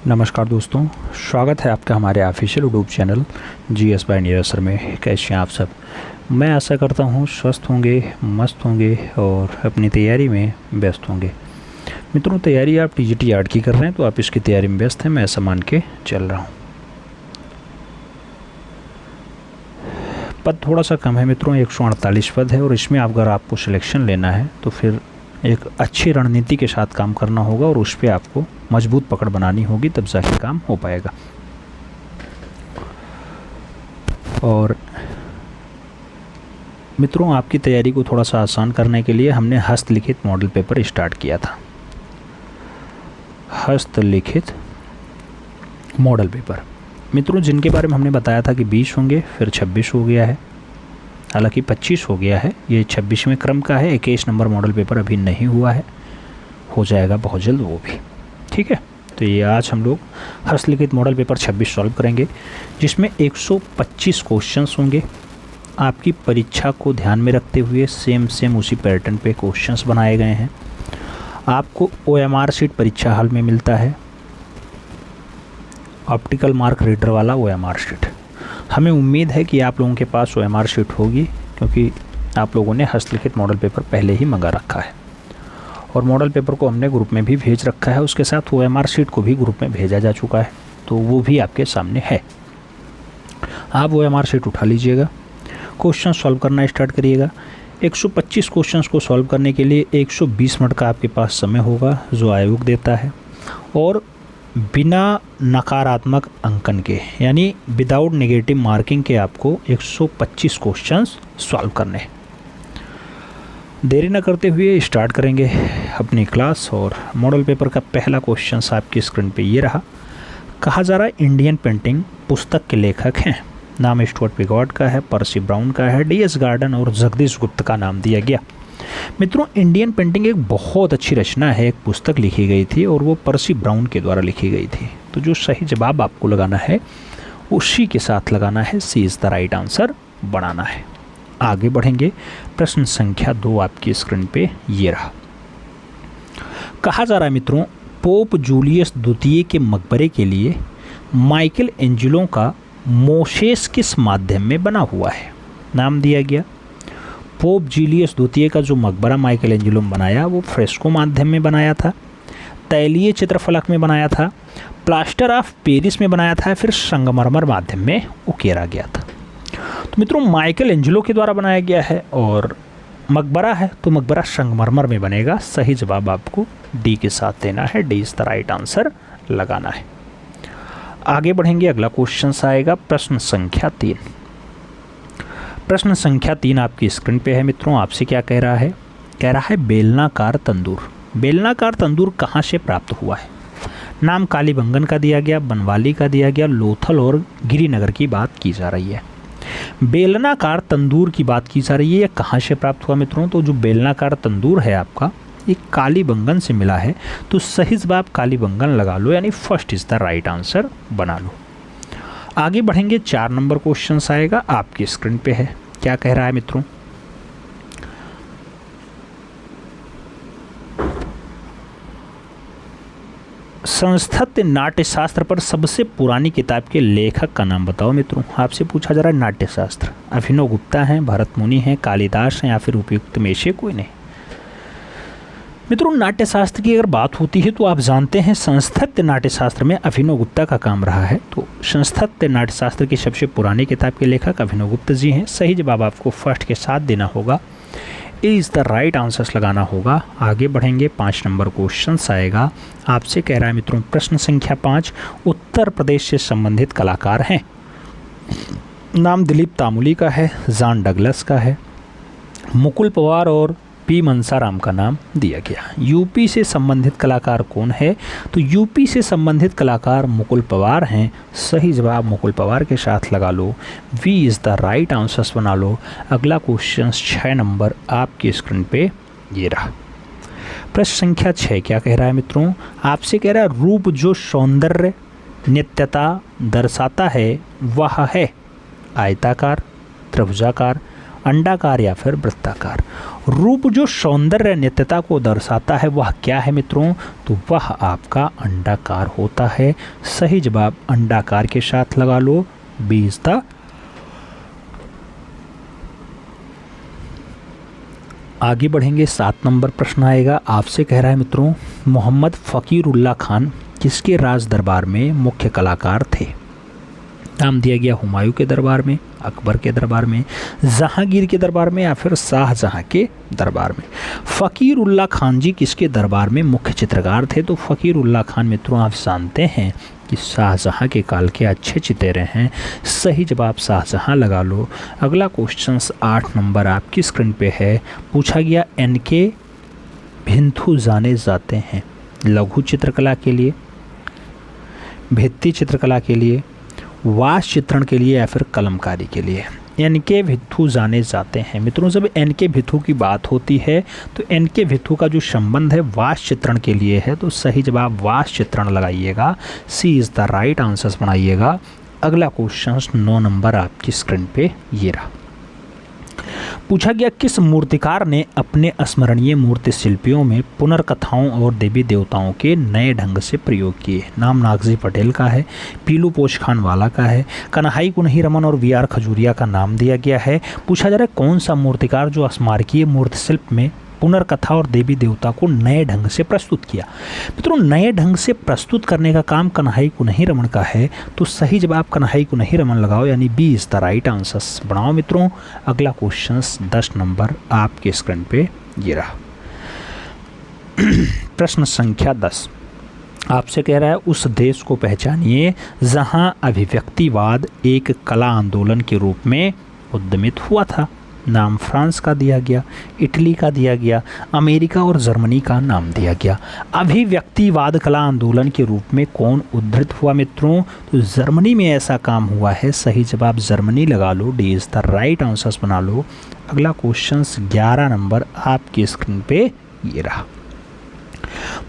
नमस्कार दोस्तों, स्वागत है आपका हमारे official YouTube channel GS bye Neeraj sir में। कैसे हैं आप सब? मैं आशा करता हूं स्वस्थ होंगे, मस्त होंगे और अपनी तैयारी में व्यस्त होंगे। मित्रों, तैयारी आप टीजीटी आर्ट की कर रहे हैं तो आप इसकी तैयारी में व्यस्त हैं, मैं ऐसा मान के चल रहा हूँ। पद थोड़ा सा कम है मित्रों, 148 पद है और इसमें अगर आपको सिलेक्शन लेना है तो फिर एक अच्छी रणनीति के साथ काम करना होगा और उस पर आपको मजबूत पकड़ बनानी होगी, तब जाके काम हो पाएगा। और मित्रों, आपकी तैयारी को थोड़ा सा आसान करने के लिए हमने हस्तलिखित मॉडल पेपर स्टार्ट किया था। हस्तलिखित मॉडल पेपर मित्रों, जिनके बारे में हमने बताया था कि 20 होंगे, फिर 26 हो गया है, हालांकि 25 हो गया है, ये 26वें क्रम का है। 21 नंबर मॉडल पेपर अभी नहीं हुआ है, हो जाएगा बहुत जल्द वो भी। ठीक है, तो ये आज हम लोग हस्तलिखित मॉडल पेपर 26 सॉल्व करेंगे, जिसमें 125 क्वेश्चंस होंगे। आपकी परीक्षा को ध्यान में रखते हुए सेम उसी पैटर्न पे क्वेश्चंस बनाए गए हैं। आपको OMR शीट परीक्षा हॉल में मिलता है, ऑप्टिकल मार्क रीडर वाला OMR शीट। हमें उम्मीद है कि आप लोगों के पास OMR शीट होगी, क्योंकि आप लोगों ने हस्तलिखित मॉडल पेपर पहले ही मंगा रखा है और मॉडल पेपर को हमने ग्रुप में भी भेज रखा है। उसके साथ OMR शीट को भी ग्रुप में भेजा जा चुका है, तो वो भी आपके सामने है। आप OMR शीट उठा लीजिएगा, क्वेश्चन सॉल्व करना स्टार्ट करिएगा। 125 क्वेश्चंस को सॉल्व करने के लिए 120 मिनट का आपके पास समय होगा, जो आयोग देता है, और बिना नकारात्मक अंकन के, यानी विदाउट नेगेटिव मार्किंग के आपको 125 क्वेश्चंस सॉल्व करने। देरी न करते हुए स्टार्ट करेंगे अपनी क्लास। और मॉडल पेपर का पहला क्वेश्चन आपकी स्क्रीन पे ये रहा। कहा जा रहा है इंडियन पेंटिंग पुस्तक के लेखक हैं। नाम स्टुअर्ट पिगॉट का है, पर्सी ब्राउन का है, DS गार्डन और जगदीश गुप्त का नाम दिया गया। मित्रों, इंडियन पेंटिंग एक बहुत अच्छी रचना है, एक पुस्तक लिखी गई थी और वो पर्सी ब्राउन के द्वारा लिखी गई थी। तो जो सही जवाब आपको लगाना है उसी के साथ लगाना है, सी इज़ द राइट आंसर बनाना है। आगे बढ़ेंगे, प्रश्न संख्या 2 आपकी स्क्रीन पे ये रहा। कहा जा रहा है मित्रों, पोप जूलियस द्वितीय के मकबरे के लिए माइकल एंजेलो का मोसेस किस माध्यम में बना हुआ है? नाम दिया गया। पोप जूलियस द्वितीय का जो मकबरा माइकल एंजेलो बनाया वो फ्रेस्को माध्यम में बनाया था, तैलीय चित्रफलक में बनाया था, प्लास्टर ऑफ पेरिस में बनाया था, फिर संगमरमर माध्यम में उकेरा गया था। तो मित्रों, माइकल एंजेलो के द्वारा बनाया गया है और मकबरा है तो मकबरा संगमरमर में बनेगा। सही जवाब आपको डी के साथ देना है, D is the right answer लगाना है। आगे बढ़ेंगे, अगला क्वेश्चन आएगा प्रश्न संख्या 3। प्रश्न संख्या 3 आपकी स्क्रीन पे है मित्रों। आपसे क्या कह रहा है? कह रहा है बेलनाकार तंदूर। बेलनाकार तंदूर कहाँ से प्राप्त हुआ है? नाम कालीबंगन का दिया गया, बनवाली का दिया गया, लोथल और गिरिनगर की बात की जा रही है। बेलनाकार तंदूर की बात की जा रही है, ये कहाँ से प्राप्त हुआ मित्रों? तो जो बेलनाकार तंदूर है आपका, ये कालीबंगन से मिला है, तो सही जवाब कालीबंगन लगा लो, यानी first is the right answer बना लो। आगे बढ़ेंगे, 4 नंबर क्वेश्चन आएगा, आपकी स्क्रीन पे है। क्या कह रहा है मित्रों? संस्कृत नाट्यशास्त्र पर सबसे पुरानी किताब के लेखक का नाम बताओ मित्रों। आपसे पूछा जा रहा है नाट्यशास्त्र। अभिनव गुप्ता हैं, भरत मुनि हैं, कालिदास हैं, या फिर उपयुक्त में से कोई नहीं। मित्रों, नाट्यशास्त्र की अगर बात होती है तो आप जानते हैं संस्कृत नाट्यशास्त्र में अभिनव गुप्ता का काम रहा है। तो संस्कृत नाट्यशास्त्र की सबसे पुरानी किताब के लेखक अभिनव गुप्ता जी हैं। सही जवाब आपको फर्स्ट के साथ देना होगा, इज द राइट आंसर्स लगाना होगा। आगे बढ़ेंगे, 5 नंबर क्वेश्चन आएगा। आपसे कह रहा है मित्रों, प्रश्न संख्या 5, उत्तर प्रदेश से संबंधित कलाकार हैं। नाम दिलीप तामुली का है, जॉन डगलस का है, मुकुल पवार और पी मनसाराम का नाम दिया गया। यूपी से संबंधित कलाकार कौन है? तो यूपी से संबंधित कलाकार मुकुल पवार हैं। सही जवाब मुकुल पवार के साथ लगा लो, B is the right answers बना लो। अगला क्वेश्चन 6 नंबर आपकी स्क्रीन पे ये रहा। प्रश्न संख्या 6 क्या कह रहा है मित्रों? आपसे कह रहा है रूप जो सौंदर्य नित्यता दर्शाता है वह है आयताकार, त्रिभुजाकार, अंडाकार या फिर वृत्ताकार। रूप जो सौंदर्य नित्यता को दर्शाता है वह क्या है मित्रों, तो वह आपका अंडाकार होता है। सही जवाब अंडाकार के साथ लगा लो, बी इज द। आगे बढ़ेंगे, 7 नंबर प्रश्न आएगा। आपसे कह रहा है मित्रों, मोहम्मद फ़कीरुल्लाह खान किसके राज दरबार में मुख्य कलाकार थे। नाम दिया गया हुमायूं के दरबार में, अकबर के दरबार में, जहांगीर के दरबार में या फिर शाहजहां के दरबार में। फ़कीरुल्लाह खान जी किसके दरबार में मुख्य चित्रकार थे, तो फ़कीरुल्लाह खान मित्रों आप जानते हैं कि शाहजहां के काल के अच्छे चितेरे हैं। सही जवाब शाहजहां लगा लो। अगला क्वेश्चन 8 नंबर आपकी स्क्रीन पे है। पूछा गया एनके भिंथु जाने जाते हैं लघु चित्रकला के लिए, भित्ति चित्रकला के लिए, वास चित्रण के लिए या फिर कलमकारी के लिए। एनके भिथु जाने जाते हैं मित्रों, जब एनके भिथु की बात होती है तो एनके भिथु का जो संबंध है वास चित्रण के लिए है, तो सही जवाब वास चित्रण लगाइएगा, सी इज़ द राइट आंसर बनाइएगा। अगला क्वेश्चन 9 नंबर आपकी स्क्रीन पे ये रहा। पूछा गया किस मूर्तिकार ने अपने स्मरणीय मूर्ति शिल्पियों में पुनर्कथाओं और देवी देवताओं के नए ढंग से प्रयोग किए। नाम नागजी पटेल का है, पीलू पोचखान वाला का है, कन्हई कुन्ही रमन और वी आर खजूरिया का नाम दिया गया है। पूछा जा रहा है कौन सा मूर्तिकार जो स्मारकीय मूर्ति शिल्प में पुनर्कथा और देवी देवता को नए ढंग से प्रस्तुत किया। मित्रों नए ढंग से प्रस्तुत करने का काम कन्हई कुन्ही रमन का है, तो सही जवाब कन्हई कुन्ही रमन लगाओ, यानी B is the right answer बनाओ मित्रों। अगला क्वेश्चन 10 नंबर आपके स्क्रीन पे ये रहा। प्रश्न संख्या 10 आपसे कह रहा है उस देश को पहचानिए जहां अभिव्यक्तिवाद एक कला आंदोलन के रूप में उद्यमित हुआ था। नाम फ्रांस का दिया गया, इटली का दिया गया, अमेरिका और जर्मनी का नाम दिया गया। अभिव्यक्तिवाद कला आंदोलन के रूप में कौन उद्धृत हुआ मित्रों, तो जर्मनी में ऐसा काम हुआ है। सही जवाब जर्मनी लगा लो, D is the right answers बना लो। अगला क्वेश्चन 11 नंबर आपकी स्क्रीन पे ये रहा।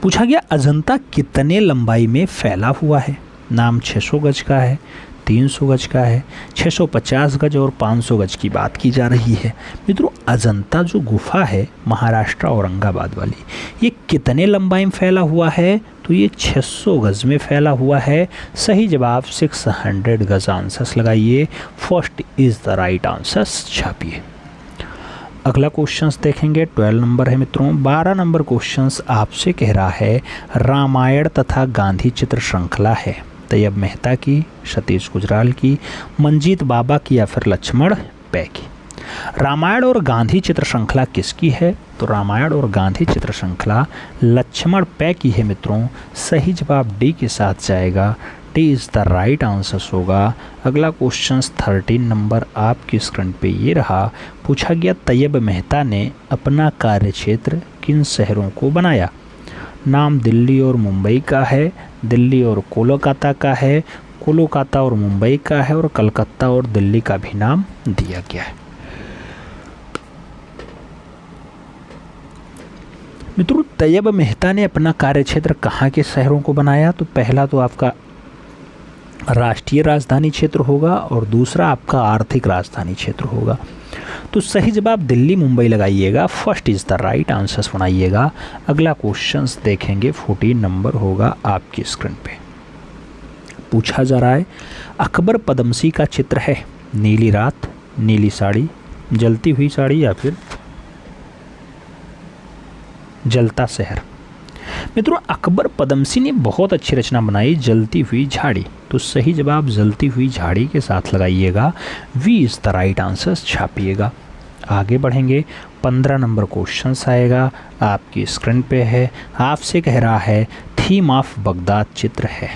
पूछा गया अजंता कितने लंबाई में फैला हुआ है। नाम 600 गज का है, 300 गज का है, 650 गज और 500 गज की बात की जा रही है। मित्रों अजंता जो गुफा है महाराष्ट्र औरंगाबाद वाली, ये कितने लंबाई में फैला हुआ है, तो ये 600 गज में फैला हुआ है। सही जवाब 600 गज आंसर्स लगाइए, first is the right answers छापिए। अगला क्वेश्चंस देखेंगे, 12 नंबर है मित्रों। 12 नंबर क्वेश्चंस आपसे कह रहा है रामायण तथा गांधी चित्र श्रृंखला है तैयब मेहता की, सतीश गुजराल की, मंजीत बाबा की या फिर लक्ष्मण पै की। रामायण और गांधी चित्र श्रृंखला किसकी है, तो रामायण और गांधी चित्र श्रृंखला लक्ष्मण पै की है मित्रों। सही जवाब डी के साथ जाएगा, D is the right answer होगा। अगला क्वेश्चन 13 नंबर आपकी स्क्रीन पे ये रहा। पूछा गया तैयब मेहता ने अपना कार्यक्षेत्र किन शहरों को बनाया। नाम दिल्ली और मुंबई का है, दिल्ली और कोलकाता का है, कोलकाता और मुंबई का है और कलकत्ता और दिल्ली का भी नाम दिया गया है। मित्रों तैयब मेहता ने अपना कार्यक्षेत्र कहाँ के शहरों को बनाया, तो पहला तो आपका राष्ट्रीय राजधानी क्षेत्र होगा और दूसरा आपका आर्थिक राजधानी क्षेत्र होगा। तो सही जवाब दिल्ली मुंबई लगाइएगा, first is the right answers बनाइएगा। अगला क्वेश्चंस देखेंगे, 14 नंबर होगा आपकी स्क्रीन पे। पूछा जा रहा है अकबर पदमसी का चित्र है नीली रात, नीली साड़ी, जलती हुई साड़ी या फिर जलता शहर। मित्रों अकबर पदमसी ने बहुत अच्छी रचना बनाई जलती हुई झाड़ी, तो सही जवाब जलती हुई झाड़ी के साथ लगाइएगा, B is the right answers छापिएगा। आगे बढ़ेंगे, 15 नंबर क्वेश्चंस आएगा आपकी स्क्रीन पे है। आपसे कह रहा है थीम ऑफ बगदाद चित्र है।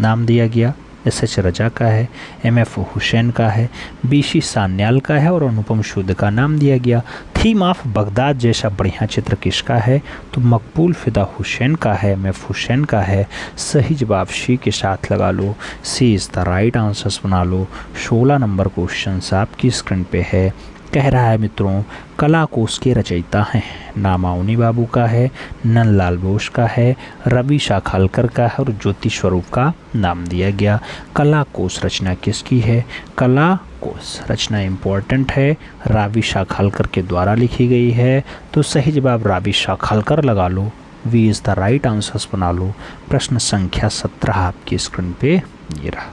नाम दिया गया एस.एच. रजा का है, एम.एफ. हुसैन का है, बी.सी. सान्याल का है और अनुपम शुद्ध का नाम दिया गया। थीम ऑफ बगदाद जैसा बढ़िया चित्र किसका है, तो मकबूल फिदा हुसैन का है, एम.एफ. हुसैन का है। सही जवाब सी के साथ लगा लो, सी इज़ द राइट आंसर्स बना लो। 16 नंबर क्वेश्चन आपकी स्क्रीन पे है। कह रहा है मित्रों कला कोश के रचयिता हैं। नाम अवनी बाबू का है, नंदलाल बोस का है, रवि शाखालकर का है और ज्योति स्वरूप का नाम दिया गया। कला कोश रचना किसकी है? कला कोश रचना इम्पोर्टेंट है, रवि शाखालकर के द्वारा लिखी गई है। तो सही जवाब रवि शाखालकर लगा लो, B is the right answers बना लो। प्रश्न संख्या 17 आपकी स्क्रीन पे ये रहा।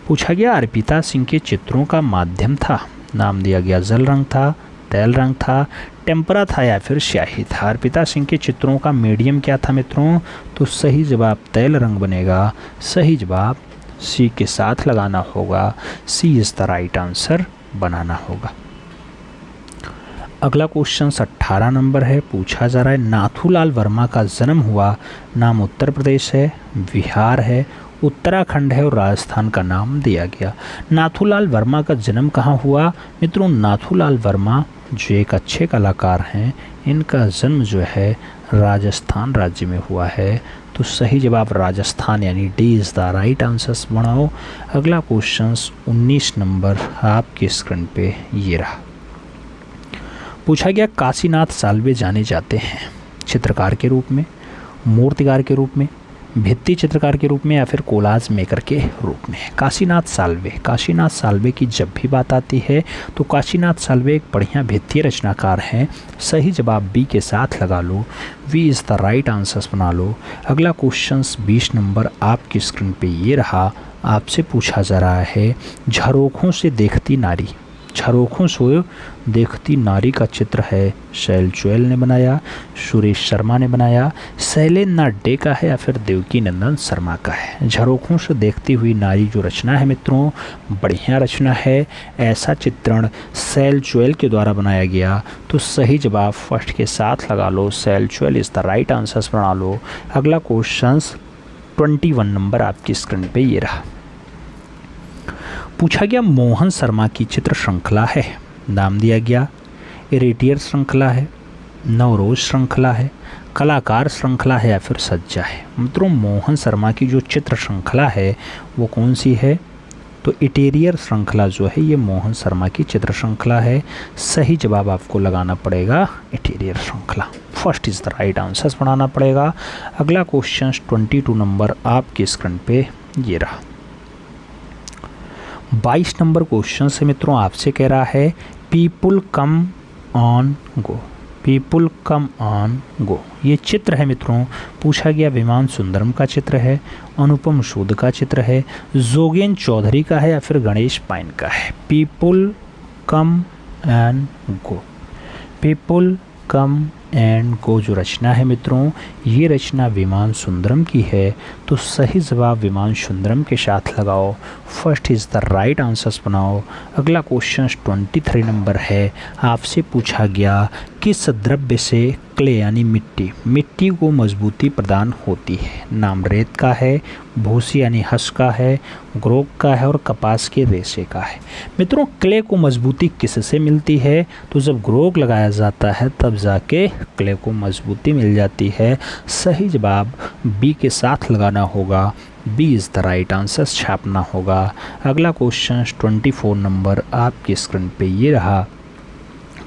पूछा गया अर्पिता सिंह के चित्रों का माध्यम था, नाम दिया गया जल रंग था, तेल रंग था, टेम्परा था या फिर स्याही था। अर्पिता सिंह के चित्रों का मीडियम क्या था मित्रों? तो सही जवाब तेल रंग बनेगा। सही जवाब सी के साथ लगाना होगा, सी इज़ द राइट आंसर बनाना होगा। अगला क्वेश्चन 18 नंबर है। पूछा जा रहा है नाथूलाल वर्मा का जन्म हुआ, नाम उत्तर प्रदेश है, बिहार है, उत्तराखंड है और राजस्थान का नाम दिया गया। नाथूलाल वर्मा का जन्म कहाँ हुआ मित्रों? नाथूलाल वर्मा जो एक अच्छे कलाकार हैं, इनका जन्म जो है राजस्थान राज्य में हुआ है। तो सही जवाब राजस्थान यानी D is the right answers बनाओ। अगला क्वेश्चन 19 नंबर आपकी स्क्रीन पे ये रहा। पूछा गया काशीनाथ साल्वे जाने जाते हैं चित्रकार के रूप में, मूर्तिकार के रूप में, भित्ति चित्रकार के रूप में या फिर कोलाज मेकर के रूप में। काशीनाथ साल्वे की जब भी बात आती है तो काशीनाथ साल्वे एक बढ़िया भित्तीय रचनाकार हैं। सही जवाब बी के साथ लगा लो, B is the right answers बना लो। अगला क्वेश्चन 20 नंबर आपकी स्क्रीन पे ये रहा। आपसे पूछा जा रहा है झरोखों से देखती नारी, झरोखों से देखती नारी का चित्र है शैल चुएल ने बनाया, सुरेश शर्मा ने बनाया, शैलेंद्र डे का है या फिर देवकी नंदन शर्मा का है। झरोखों से देखती हुई नारी जो रचना है मित्रों, बढ़िया रचना है। ऐसा चित्रण शैल चुएल के द्वारा बनाया गया। तो सही जवाब फर्स्ट के साथ लगा लो, शैल चुएल इज़ द राइट आंसर्स बना लो। अगला क्वेश्चन 21 नंबर आपकी स्क्रीन पे ये रहा। पूछा गया मोहन शर्मा की चित्र श्रृंखला है, नाम दिया गया इरेटियर श्रृंखला है, नवरोज श्रृंखला है, कलाकार श्रृंखला है या फिर सज्जा है। मित्रों मोहन शर्मा की जो चित्र श्रृंखला है वो कौन सी है? तो इटेरियर श्रृंखला जो है ये मोहन शर्मा की चित्र श्रृंखला है। सही जवाब आपको लगाना पड़ेगा इटेरियर श्रृंखला, first is the right answers बनाना पड़ेगा। अगला क्वेश्चन 22 नंबर आपकी स्क्रीन पे ये रहा। 22 नंबर क्वेश्चन से मित्रों आपसे कह रहा है people come on go, people come on go ये चित्र है मित्रों। पूछा गया विमान सुंदरम का चित्र है, अनुपम सूद का चित्र है, जोगेन चौधरी का है या फिर गणेश पाइन का है। People come and go, people come and go जो रचना है मित्रों, ये रचना विमान सुंदरम की है। तो सही जवाब विमान सुंदरम के साथ लगाओ, first is the right answers बनाओ। अगला क्वेश्चन 23 नंबर है। आपसे पूछा गया किस द्रव्य से क्ले यानी मिट्टी को मजबूती प्रदान होती है। नाम रेत का है, भूसी यानी हस का है, ग्रोक का है और कपास के रेशे का है। मित्रों क्ले को मजबूती किससे मिलती है? तो जब ग्रोक लगाया जाता है तब जाके क्ले को मजबूती मिल जाती है। सही जवाब बी के साथ लगाना होगा, B is the right answer छापना होगा। अगला क्वेश्चन 24 नंबर आपकी स्क्रीन पे ये रहा।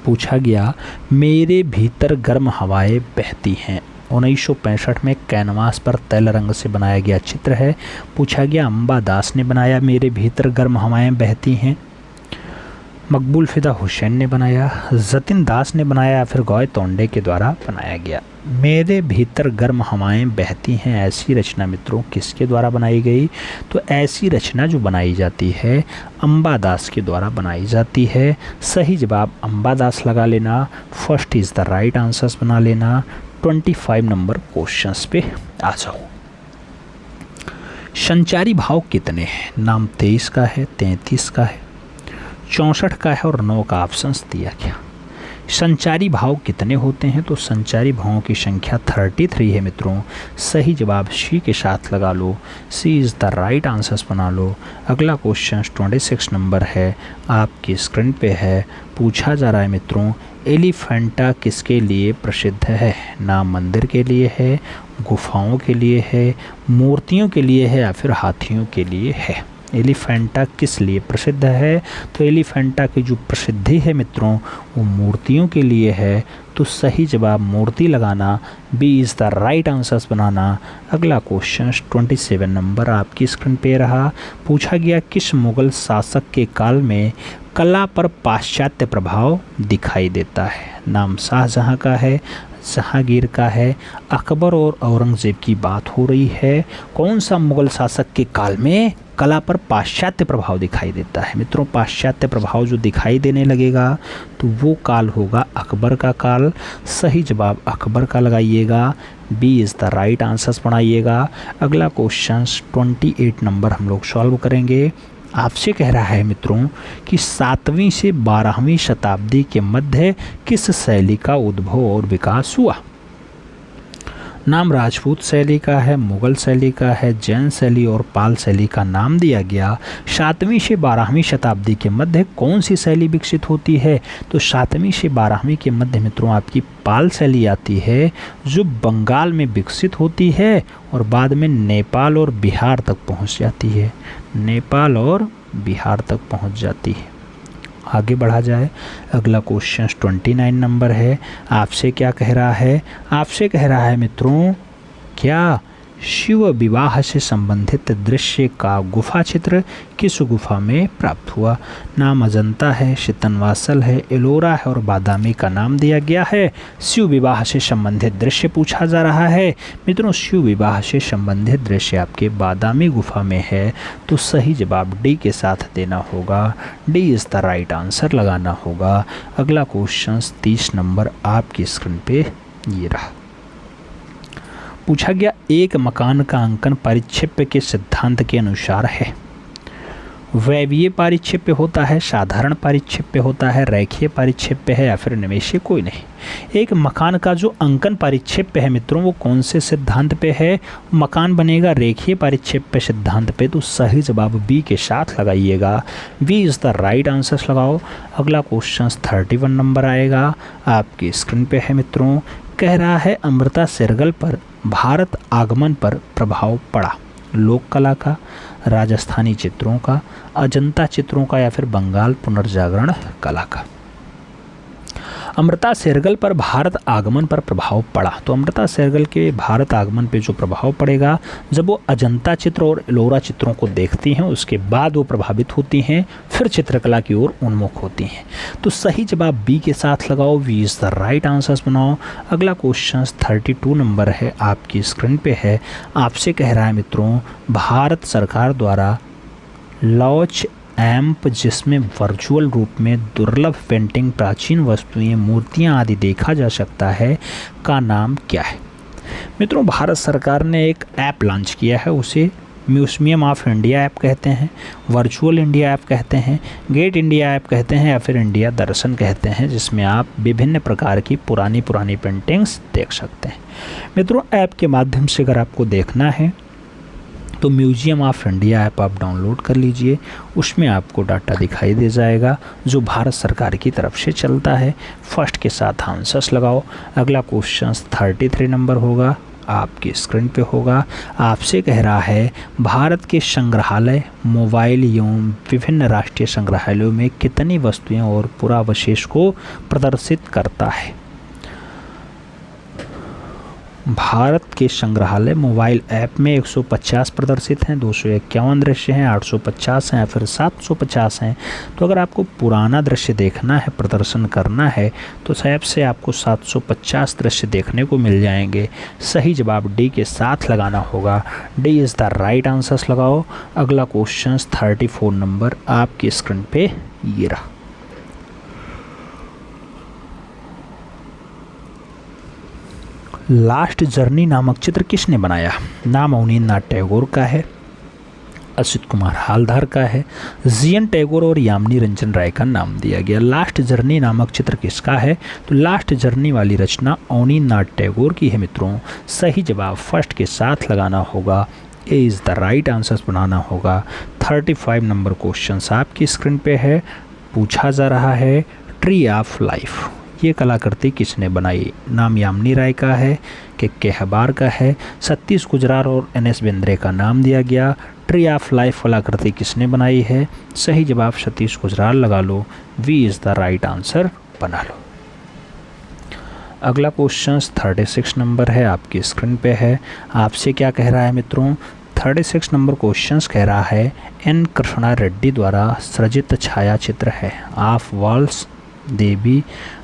पूछा गया मेरे भीतर गर्म हवाएं बहती हैं, 1965 में कैनवास पर तैल रंग से बनाया गया चित्र है। पूछा गया अंबा दास ने बनाया मेरे भीतर गर्म हवाएं बहती हैं, मकबूल फिदा हुसैन ने बनाया, जतिन दास ने बनाया या फिर गॉय तोंडे के द्वारा बनाया गया। मेरे भीतर गर्म हवाएं बहती हैं ऐसी रचना मित्रों किसके द्वारा बनाई गई? तो ऐसी रचना जो बनाई जाती है अंबा दास के द्वारा बनाई जाती है। सही जवाब अंबा दास लगा लेना, first is the right answers बना लेना। 25 नंबर क्वेश्चंस पे आ जाओ। संचारी भाव कितने हैं? नाम 23 का है, 33 का है, 64 का है और 9 का ऑप्शंस दिया गया। संचारी भाव कितने होते हैं? तो संचारी भावों की संख्या 33 है मित्रों। सही जवाब सी के साथ लगा लो, सी इज़ द राइट आंसर्स बना लो। अगला क्वेश्चन 26 नंबर है, आपकी स्क्रीन पे है। पूछा जा रहा है मित्रों एलिफेंटा किसके लिए प्रसिद्ध है? नाम मंदिर के लिए है, गुफाओं के लिए है, मूर्तियों के लिए है या फिर हाथियों के लिए है। एलिफेंटा किस लिए प्रसिद्ध है? तो एलिफेंटा की जो प्रसिद्धि है मित्रों वो मूर्तियों के लिए है। तो सही जवाब मूर्ति लगाना, B is the right answers बनाना। अगला क्वेश्चन 27 नंबर आपकी स्क्रीन पे रहा। पूछा गया किस मुग़ल शासक के काल में कला पर पाश्चात्य प्रभाव दिखाई देता है? नाम शाहजहाँ का है, जहांगीर का है, अकबर और औरंगज़ेब की बात हो रही है। कौन सा मुग़ल शासक के काल में कला पर पाश्चात्य प्रभाव दिखाई देता है? मित्रों, पाश्चात्य प्रभाव जो दिखाई देने लगेगा तो वो काल होगा अकबर का काल। सही जवाब अकबर का लगाइएगा, B is the right answers बनाइएगा। अगला क्वेश्चन 28 नंबर हम लोग सॉल्व करेंगे। आपसे कह रहा है मित्रों कि 7वीं से 12वीं शताब्दी के मध्य किस शैली का उद्भव और विकास हुआ? नाम राजपूत शैली का है, मुग़ल शैली का है, जैन शैली और पाल शैली का नाम दिया गया। 7वीं से 12वीं शताब्दी के मध्य कौन सी शैली विकसित होती है? तो 7वीं से 12वीं के मध्य मित्रों आपकी पाल शैली आती है, जो बंगाल में विकसित होती है और बाद में नेपाल और बिहार तक पहुंच जाती है। नेपाल और बिहार तक पहुंच जाती है। आगे बढ़ा जाए। अगला क्वेश्चन 29 नंबर है। आपसे क्या कह रहा है? आपसे कह रहा है मित्रों, क्या शिव विवाह से संबंधित दृश्य का गुफा चित्र किस गुफा में प्राप्त हुआ? नाम अजंता है, शीतनवासल है, एलोरा है और बादामी का नाम दिया गया है। शिव विवाह से संबंधित दृश्य पूछा जा रहा है। मित्रों, शिव विवाह से संबंधित दृश्य आपके बादामी गुफा में है, तो सही जवाब डी के साथ देना होगा, D is the right answer लगाना होगा। अगला क्वेश्चन 30 नंबर आपकी स्क्रीन पे ये रहा। पूछा गया एक मकान का अंकन परिक्षेप्य के सिद्धांत के अनुसार है। वैवीय परिक्षेप्य होता है, साधारण परिक्षेप्य होता है, रेखीय परिक्षेप्य है या फिर निवेशीय? कोई नहीं। एक मकान का जो अंकन परिक्षेप्य है मित्रों, वो कौन से सिद्धांत पे है? मकान बनेगा रेखीय परिक्षेप्य सिद्धांत पे, तो सही जवाब बी के साथ लगाइएगा, B is the right answers लगाओ। अगला क्वेश्चन 31 नंबर आएगा, आपकी स्क्रीन पे है मित्रों। कह रहा है अमृता शेरगिल पर भारत आगमन पर प्रभाव पड़ा। लोक कला का, राजस्थानी चित्रों का, अजंता चित्रों का या फिर बंगाल पुनर्जागरण कला का? अमृता शेरगिल पर भारत आगमन पर प्रभाव पड़ा, तो अमृता शेरगिल के भारत आगमन पे जो प्रभाव पड़ेगा, जब वो अजंता चित्र और एलोरा चित्रों को देखती हैं उसके बाद वो प्रभावित होती हैं, फिर चित्रकला की ओर उन्मुख होती हैं। तो सही जवाब बी के साथ लगाओ, B is the right answers बनाओ। अगला क्वेश्चन 32 नंबर है, आपकी स्क्रीन पे है। आपसे कह रहा है मित्रों, भारत सरकार द्वारा लॉन्च एम्प, जिसमें वर्चुअल रूप में दुर्लभ पेंटिंग, प्राचीन वस्तुएं, मूर्तियां आदि देखा जा सकता है, का नाम क्या है? मित्रों, भारत सरकार ने एक ऐप लॉन्च किया है, उसे म्यूजियम ऑफ इंडिया ऐप कहते हैं, वर्चुअल इंडिया ऐप कहते हैं, गेट इंडिया ऐप कहते हैं या फिर इंडिया दर्शन कहते हैं, जिसमें आप विभिन्न प्रकार की पुरानी पेंटिंग्स देख सकते हैं। मित्रों, ऐप के माध्यम से अगर आपको देखना है तो म्यूजियम ऑफ इंडिया ऐप आप डाउनलोड कर लीजिए, उसमें आपको डाटा दिखाई दे जाएगा जो भारत सरकार की तरफ से चलता है। फर्स्ट के साथ आंसर्स लगाओ। अगला क्वेश्चन 33 नंबर होगा, आपकी स्क्रीन पे होगा। आपसे कह रहा है भारत के संग्रहालय, मोबाइल एवं विभिन्न राष्ट्रीय संग्रहालयों में कितनी वस्तुएं और पुरावशेष को प्रदर्शित करता है? भारत के संग्रहालय मोबाइल ऐप में 150 प्रदर्शित हैं, 251 दृश्य हैं, 850 हैं या फिर 750 हैं। तो अगर आपको पुराना दृश्य देखना है, प्रदर्शन करना है, तो ऐप से आपको 750 दृश्य देखने को मिल जाएंगे। सही जवाब डी के साथ लगाना होगा, D is the right answers लगाओ। अगला क्वेश्चन 34 नंबर आपकी स्क्रीन पे ये रहा। लास्ट जर्नी नामक चित्र किसने बनाया? नाम अवनींद्रनाथ टैगोर का है, असित कुमार हालदार का है, जी.एन. टैगोर और यामिनी रंजन राय का नाम दिया गया। लास्ट जर्नी नामक चित्र किसका है? तो लास्ट जर्नी वाली रचना अवनींद्रनाथ टैगोर की है मित्रों। सही जवाब फर्स्ट के साथ लगाना होगा, A is the right answers बनाना होगा। 35 नंबर क्वेश्चन आपकी स्क्रीन पे है। पूछा जा रहा है ट्री ऑफ लाइफ, ये कलाकृति किसने बनाई? नाम यामिनी राय का है, के हबार का है, सतीश गुजराल और एन.एस. बेंद्रे का नाम दिया गया। ट्री ऑफ लाइफ कलाकृति किसने बनाई है? सही जवाब सतीश गुजराल लगा लो, B is the right answer बना लो। अगला क्वेश्चन 36 नंबर है, आपकी स्क्रीन पे है। आपसे क्या कह रहा है मित्रों, 36 नंबर क्वेश्चन कह रहा है एन कृष्णा रेड्डी द्वारा सृजित छायाचित्र है of walls, Devi,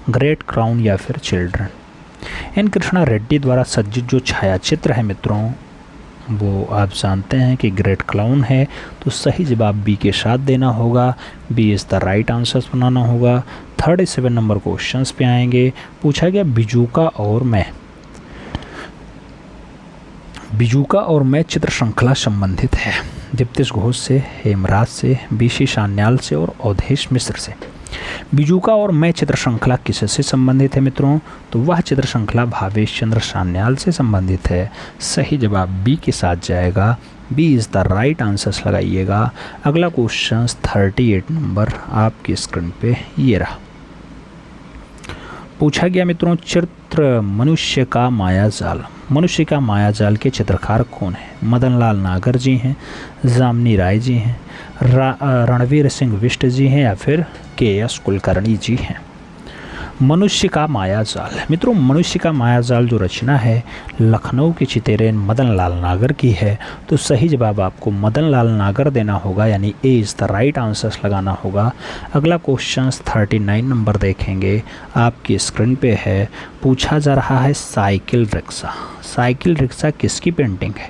great crown या फिर चिल्ड्रन। एन कृष्णा रेड्डी द्वारा सज्जित जो छायाचित्र है मित्रों, वो आप जानते हैं कि ग्रेट क्लाउन है, तो सही जवाब बी के साथ देना होगा। B is the right answers बनाना होगा। 37 नंबर क्वेश्चंस पे आएंगे। पूछा गया बिजूका और मैं चित्र श्रृंखला संबंधित है दीप्तिश घोष से, हेमराज से, बीसी सान्याल से और अवधेश मिश्र से। बिजूका और मैं चित्र श्रृंखला किससे संबंधित है मित्रों, तो वह चित्र श्रृंखला भावेश चंद्र सान्याल से संबंधित है। सही जवाब बी के साथ जाएगा। B is the right answers लगाइएगा। अगला क्वेश्चन 38 नंबर आपकी स्क्रीन पे ये रहा। पूछा गया मित्रों चित्र मनुष्य का मायाजाल। मनुष्य का मायाजाल के चित्रकार कौन है? मदन लाल नागर जी हैं, जामनी राय जी हैं, रणवीर सिंह बिष्ट जी हैं या फिर के.एस. कुलकर्णी जी हैं। मनुष्य का मायाजाल मित्रों, मनुष्य का मायाजाल जो रचना है लखनऊ के चितेरेन मदन लाल नागर की है, तो सही जवाब आपको मदन लाल नागर देना होगा, यानी ए इज़ द राइट आंसर्स लगाना होगा। अगला क्वेश्चन 39 नंबर देखेंगे, आपकी स्क्रीन पे है। पूछा जा रहा है साइकिल रिक्शा। साइकिल रिक्शा किसकी पेंटिंग है?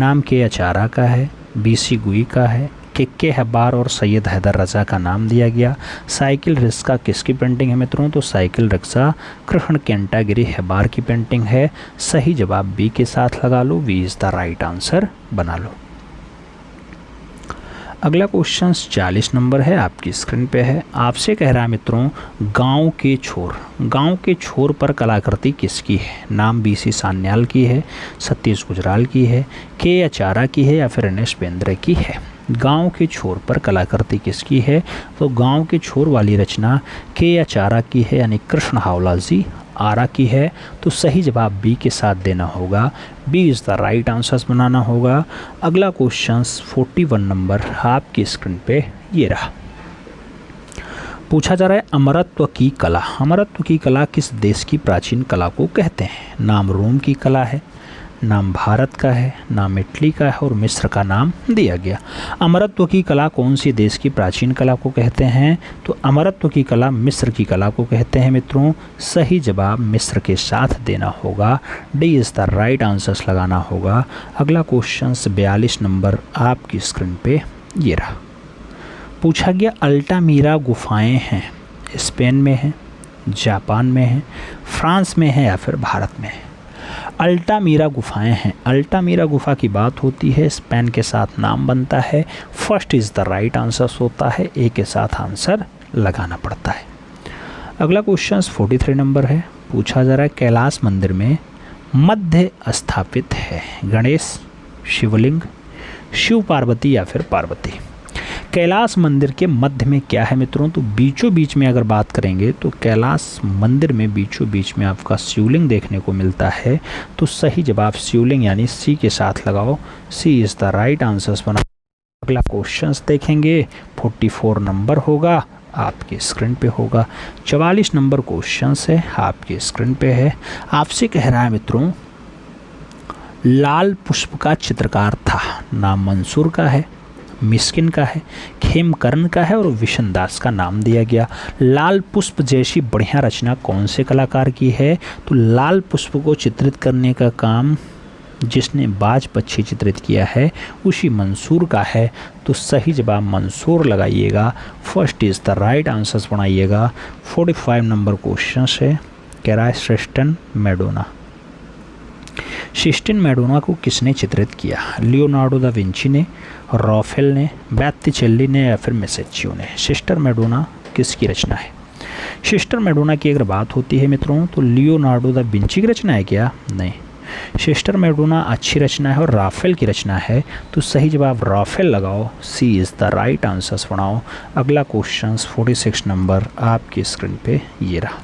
नाम के अचारा का है, बीसी गुई का है, के हब्बार और सैयद हैदर रजा का नाम दिया गया। साइकिल रिक्शा किसकी पेंटिंग है मित्रों, तो साइकिल रिक्शा कृष्ण केंटागिरी हब्बार की पेंटिंग है। सही जवाब बी के साथ लगा लो, B is the right answer बना लो। अगला क्वेश्चन 40 नंबर है, आपकी स्क्रीन पे है। आपसे कह रहा है मित्रों गांव के छोर पर कलाकृति किसकी है? नाम बीसी सान्याल की है, सतीश गुजराल की है, के अचारा की है या फिर एन.एस. बेंद्रे की है। गांव के छोर पर कलाकृति किसकी है? तो गांव के छोर वाली रचना के अचारा की है, यानी कृष्ण हावला जी आरा की है। तो सही जवाब बी के साथ देना होगा। B is the right answers बनाना होगा। अगला क्वेश्चन 41 नंबर आपकी स्क्रीन पे ये रहा। पूछा जा रहा है अमरत्व की कला। अमरत्व की कला किस देश की प्राचीन कला को कहते हैं? नाम रोम की कला है, नाम भारत का है, नाम इटली का है और मिस्र का नाम दिया गया। अमरत्व की कला कौन सी देश की प्राचीन कला को कहते हैं? तो अमरत्व की कला मिस्र की कला को कहते हैं मित्रों। सही जवाब मिस्र के साथ देना होगा। D is the right answers लगाना होगा। अगला क्वेश्चन 42 नंबर आपकी स्क्रीन पे ये रहा। पूछा गया अल्टामीरा गुफाएं हैं, स्पेन में है, जापान में है, फ्रांस में है या फिर भारत में है। अल्टामीरा गुफाएं हैं। अल्टामीरा गुफा की बात होती है, स्पेन के साथ नाम बनता है। First is the right answer होता है, ए के साथ आंसर लगाना पड़ता है। अगला क्वेश्चन 43 नंबर है। पूछा जा रहा है कैलाश मंदिर में मध्य स्थापित है गणेश, शिवलिंग, शिव पार्वती या फिर पार्वती। कैलाश मंदिर के मध्य में क्या है मित्रों? तो बीचों बीच में अगर बात करेंगे तो कैलाश मंदिर में बीचों बीच में आपका शिवलिंग देखने को मिलता है। तो सही जवाब शिवलिंग यानी सी के साथ लगाओ। सी इज़ द राइट आंसर्स बना। अगला क्वेश्चंस देखेंगे 44 नंबर होगा, आपकी स्क्रीन पे होगा। 44 नंबर क्वेश्चंस है, आपकी स्क्रीन पे है। आपसे कह रहा है मित्रों लाल पुष्प का चित्रकार था। नाम मंसूर का है, मिस्किन का है, खेमकर्ण का है और विशन दास का नाम दिया गया। लाल पुष्प जैसी बढ़िया रचना कौन से कलाकार की है? तो लाल पुष्प को चित्रित करने का काम जिसने बाज पक्षी चित्रित किया है उसी मंसूर का है। तो सही जवाब मंसूर लगाइएगा। First is the right answers बनाइएगा। 45 नंबर क्वेश्चन है, कह रहा है सिस्टिन मैडोना। सिस्टिन मैडोना को किसने चित्रित किया? लियोनार्डो दा विंची ने, राफेल ने, बैत्तिचेल्ली ने या फिर मेसेच्चियो ने। सिस्टर मैडोना किसकी रचना है? सिस्टर मैडोना की अगर बात होती है मित्रों तो लियोनार्डो दा विंची की रचना है क्या? नहीं, सिस्टर मैडोना अच्छी रचना है और राफेल की रचना है। तो सही जवाब राफेल लगाओ। सी इज़ द राइट आंसर्स बनाओ। अगला क्वेश्चन 46 नंबर आपकी स्क्रीन पे ये रहा।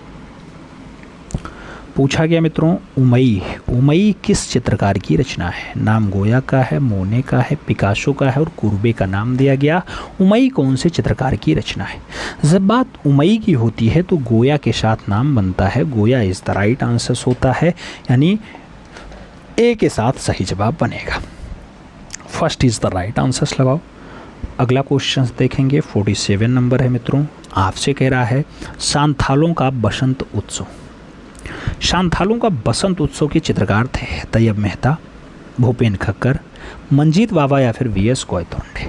पूछा गया मित्रों उमई, उमई किस चित्रकार की रचना है? नाम गोया का है, मोने का है, पिकासो का है और कुर्बे का नाम दिया गया। उमई कौन से चित्रकार की रचना है? जब बात उमई की होती है तो गोया के साथ नाम बनता है, गोया इज द राइट आंसर होता है, यानी ए के साथ सही जवाब बनेगा। First is the right answer लगाओ। अगला क्वेश्चन देखेंगे, 47 नंबर है मित्रों। आपसे कह रहा है सांथालों का बसंत उत्सव, सांथालों का बसंत उत्सव के चित्रकार थे तैयब मेहता, भूपेन खक्कर, मंजीत बाबा या फिर वी एस गौतोंडे।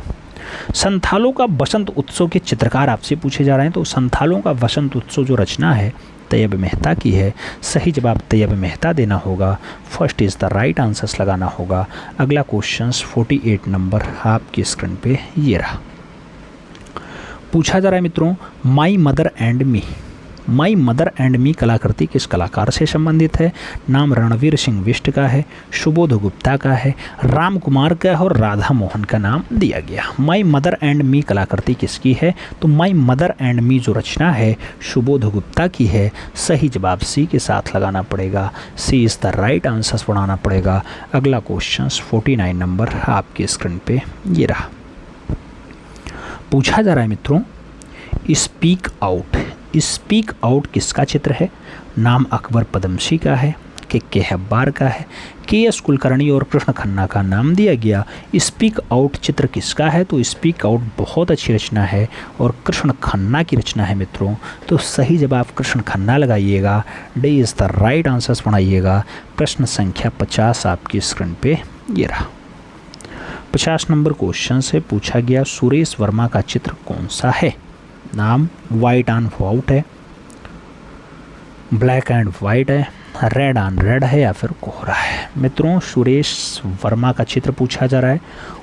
संथालों का बसंत उत्सव के चित्रकार आपसे पूछे जा रहे हैं, तो संथालों का बसंत उत्सव जो रचना है तैयब मेहता की है। सही जवाब तैयब मेहता देना होगा। First is the right answers लगाना होगा। अगला क्वेश्चन 48 नंबर आपकी स्क्रीन पे ये रहा। पूछा जा रहा है मित्रों my mother and me, my mother and me कलाकृति किस कलाकार से संबंधित है? नाम रणवीर सिंह बिष्ट का है, सुबोध गुप्ता का है, राम कुमार का है और राधा मोहन का नाम दिया गया। माई मदर एंड मी कलाकृति किसकी है? तो माई मदर एंड मी जो रचना है सुबोध गुप्ता की है। सही जवाब सी के साथ लगाना पड़ेगा, सी इज़ द राइट आंसर बनाना पड़ेगा। अगला क्वेश्चन 49 नंबर आपके स्क्रीन पे ये रहा। पूछा जा रहा है मित्रों स्पीक आउट, स्पीक आउट किसका चित्र है? नाम अकबर पदमसी का है, के हब्बार का है, के एस कुलकर्णी और कृष्ण खन्ना का नाम दिया गया। स्पीक आउट चित्र किसका है? तो स्पीक आउट बहुत अच्छी रचना है और कृष्ण खन्ना की रचना है मित्रों। तो सही जवाब कृष्ण खन्ना लगाइएगा, D is the right answers बनाइएगा। प्रश्न संख्या 50 आपकी स्क्रीन पे ये रहा। 50 नंबर क्वेश्चन से पूछा गया सुरेश वर्मा का चित्र कौन सा है? नाम वाइट ऑन वाउट है, ब्लैक एंड वाइट है, रेड ऑन रेड है या फिर कोहरा है। मित्रों सुरेश वर्मा का चित्र पूछा जा रहा है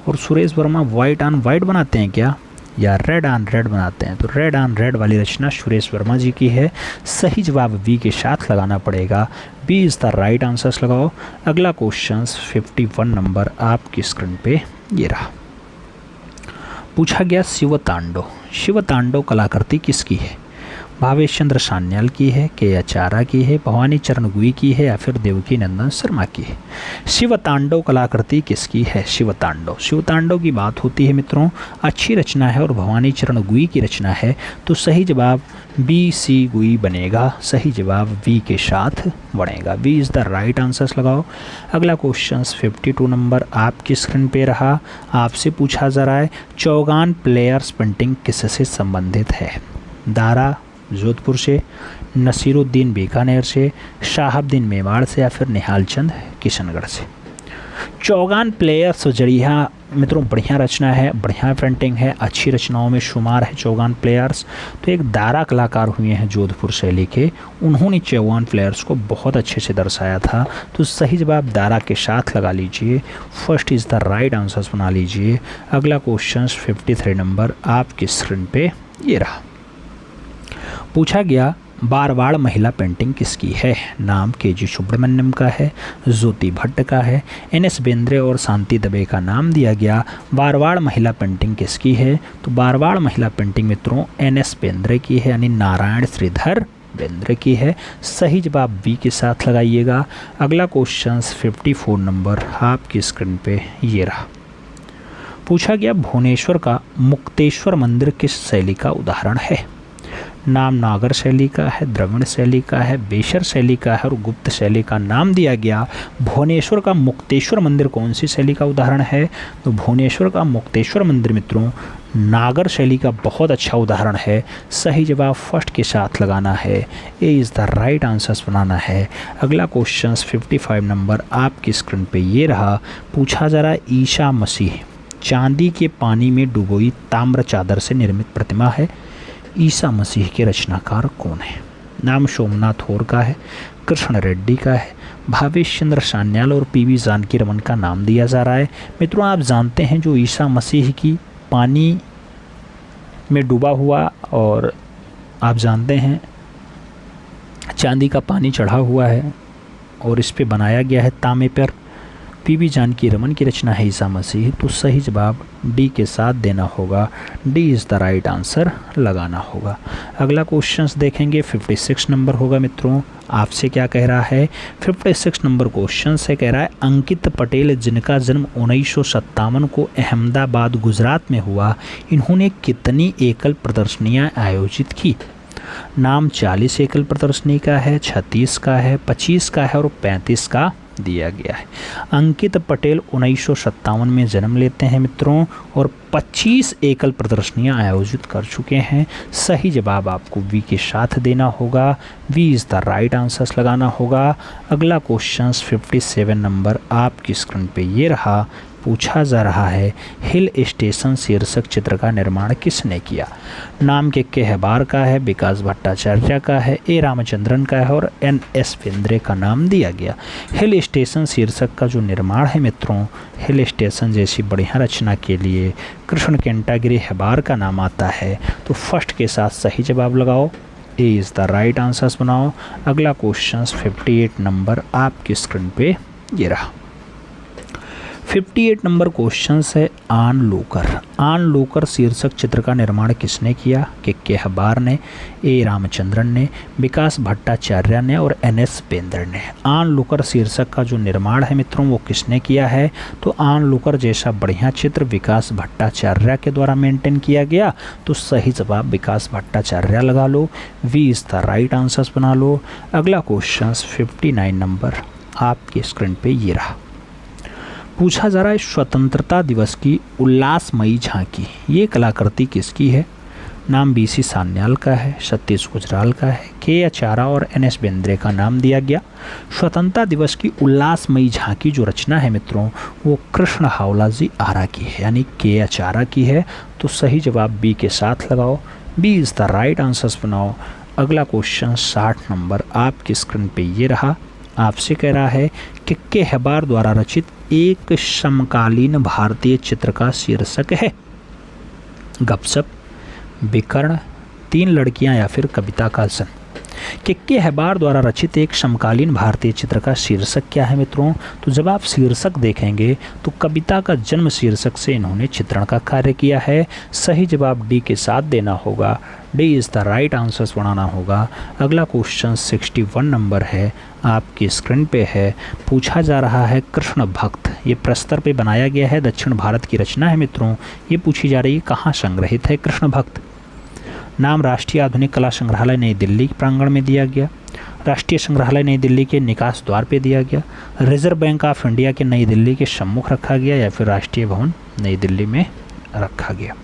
और Suresh Verma white on white बनाते हैं क्या या रेड ऑन रेड बनाते हैं? तो रेड ऑन रेड वाली रचना सुरेश वर्मा जी की है। सही जवाब बी के साथ लगाना पड़ेगा, B is the right answers लगाओ। अगला क्वेश्चन 51 नंबर आपकी स्क्रीन पे ये रहा। पूछा गया शिवतांडव, शिवतांडव कलाकृति किसकी है? भावेश चंद्र सान्याल की है, के आचार्य की है, भवानी चरण गुई की है या फिर देवकी नंदन शर्मा की है। शिवतांडव कलाकृति किसकी है? शिवतांडव, शिवतांडव की बात होती है मित्रों, अच्छी रचना है और भवानी चरण गुई की रचना है। तो सही जवाब बी सी गुई बनेगा, सही जवाब बी के साथ बनेगा, B is the right answers लगाओ। अगला क्वेश्चन 52 नंबर आपकी स्क्रीन पे रहा। आपसे पूछा जा रहा है चौगान प्लेयर्स पेंटिंग किससे संबंधित है? दारा जोधपुर से, नसीरुद्दीन बीकानेर से, शाहबुद्दीन मेवाड़ से या फिर निहाल चंद किशनगढ़ से। चौगान प्लेयर्स जरिया मित्रों बढ़िया रचना है, बढ़िया पेंटिंग है, अच्छी रचनाओं में शुमार है चौगान प्लेयर्स। तो एक दारा कलाकार हुए हैं जोधपुर शैली के, उन्होंने चौगान प्लेयर्स को बहुत अच्छे से दर्शाया था। तो सही जवाब दारा के साथ लगा लीजिए, first is the right answers बना लीजिए। अगला क्वेश्चन 53 नंबर आपकी स्क्रीन पे ये रहा। पूछा गया बारवाड़ महिला पेंटिंग किसकी है? नाम के जी सुब्रमण्यम का है, ज्योति भट्ट का है, एन.एस. बेंद्रे और शांति दबे का नाम दिया गया। बारवाड़ महिला पेंटिंग किसकी है? तो बारवाड़ महिला पेंटिंग मित्रों एन.एस. बेंद्रे की है, यानी नारायण श्रीधर बेंद्रे की है। सही जवाब बी के साथ लगाइएगा। अगला क्वेश्चन 54 नंबर आपकी स्क्रीन पे ये रहा। पूछा गया भुवनेश्वर का मुक्तेश्वर मंदिर किस शैली का उदाहरण है? नाम नागर शैली का है, द्रविड़ शैली का है, बेशर शैली का है और गुप्त शैली का नाम दिया गया। भुवनेश्वर का मुक्तेश्वर मंदिर कौन सी शैली का उदाहरण है? तो भुवनेश्वर का मुक्तेश्वर मंदिर मित्रों नागर शैली का बहुत अच्छा उदाहरण है। सही जवाब फर्स्ट के साथ लगाना है, A is the right answers बनाना है। अगला क्वेश्चन 55 नंबर आपकी स्क्रीन पे ये रहा। पूछा जा रहा है ईसा मसीह चांदी के पानी में डुबोई ताम्र चादर से निर्मित प्रतिमा है, ईसा मसीह के रचनाकार कौन है? नाम सोमनाथ होर का है, कृष्ण रेड्डी का है, भावेश चंद्र सान्याल और पी.वी. जानकी रमन का नाम दिया जा रहा है। मित्रों आप जानते हैं जो ईसा मसीह की पानी में डूबा हुआ और आप जानते हैं चांदी का पानी चढ़ा हुआ है और इस पे बनाया गया है तांबे पर पीबी जानकी रमन की रचना है ईसा मसीह, तो सही जवाब डी के साथ देना होगा, D is the right answer लगाना होगा। अगला क्वेश्चन देखेंगे 56 नंबर होगा मित्रों। आपसे क्या कह रहा है, 56 नंबर क्वेश्चन से कह रहा है अंकित पटेल जिनका जन्म 1957 को अहमदाबाद गुजरात में हुआ, इन्होंने कितनी एकल प्रदर्शनियां आयोजित की। नाम 40 एकल प्रदर्शनी का है, 36 का है, 25 का है और 35 का दिया गया है। अंकित पटेल 1957 में जन्म लेते हैं मित्रों और 25 एकल प्रदर्शनियां आयोजित कर चुके हैं। सही जवाब आपको वी के साथ देना होगा, B is the right answers लगाना होगा। अगला क्वेश्चन 57 नंबर आपकी स्क्रीन पे ये रहा। पूछा जा रहा है हिल स्टेशन शीर्षक चित्र का निर्माण किसने किया। नाम के हबार का है, विकास भट्टाचार्य का है, ए रामचंद्रन का है और NS बेंद्रे का नाम दिया गया। हिल स्टेशन शीर्षक का जो निर्माण है मित्रों, हिल स्टेशन जैसी बढ़िया रचना के लिए कृष्ण केंटागिरी हबार का नाम आता है, तो फर्स्ट के साथ सही जवाब लगाओ, ए इज़ द राइट आंसर्स बनाओ। अगला क्वेश्चन 58 नंबर आपकी स्क्रीन पे ये रहा। 58 नंबर क्वेश्चन है आन लोकर। आन लोकर शीर्षक चित्र का निर्माण किसने किया। के हबार ने, ए रामचंद्रन ने, विकास भट्टाचार्य ने और NS बेंद्रे ने। आन लोकर शीर्षक का जो निर्माण है मित्रों वो किसने किया है, तो आन लोकर जैसा बढ़िया चित्र विकास भट्टाचार्य के द्वारा मेंटेन किया गया, तो सही जवाब विकास भट्टाचार्य लगा लो, B is the right answers बना लो। अगला क्वेश्चन 59 नंबर आपकी स्क्रीन पे ये रहा। पूछा जा रहा है स्वतंत्रता दिवस की उल्लासमयी झांकी, ये कलाकृति किसकी है। नाम BC सान्याल का है, सतीश गुजराल का है, के आचारा और NS बेंद्रे का नाम दिया गया। स्वतंत्रता दिवस की उल्लासमयी झांकी जो रचना है मित्रों वो कृष्ण हावला जी आरा की है, यानी के आचारा की है, तो सही जवाब बी के साथ लगाओ, B is the right answers बनाओ। अगला क्वेश्चन 60 नंबर आपकी स्क्रीन पे ये रहा। आपसे कह रहा है कि के हबार द्वारा रचित एक समकालीन भारतीय चित्र का शीर्षक है। गपशप, विकर्ण, तीन लड़कियां या फिर कविता का जन्म। के हबार द्वारा रचित एक समकालीन भारतीय चित्र का शीर्षक क्या है मित्रों, तो जब आप शीर्षक देखेंगे तो कविता का जन्म शीर्षक से इन्होंने चित्रण का कार्य किया है। सही जवाब डी के साथ देना होगा, D is the right answers बनाना होगा। अगला क्वेश्चन 61 नंबर है आपकी स्क्रीन पे है। पूछा जा रहा है कृष्ण भक्त, ये प्रस्तर पे बनाया गया है, दक्षिण भारत की रचना है मित्रों। ये पूछी जा रही है कहाँ संग्रहित है कृष्ण भक्त। नाम राष्ट्रीय आधुनिक कला संग्रहालय नई दिल्ली प्रांगण में दिया गया, राष्ट्रीय संग्रहालय नई दिल्ली के निकास द्वार पे दिया गया, रिजर्व बैंक ऑफ इंडिया के नई दिल्ली के सम्मुख रखा गया या फिर राष्ट्रीय भवन नई दिल्ली में रखा गया।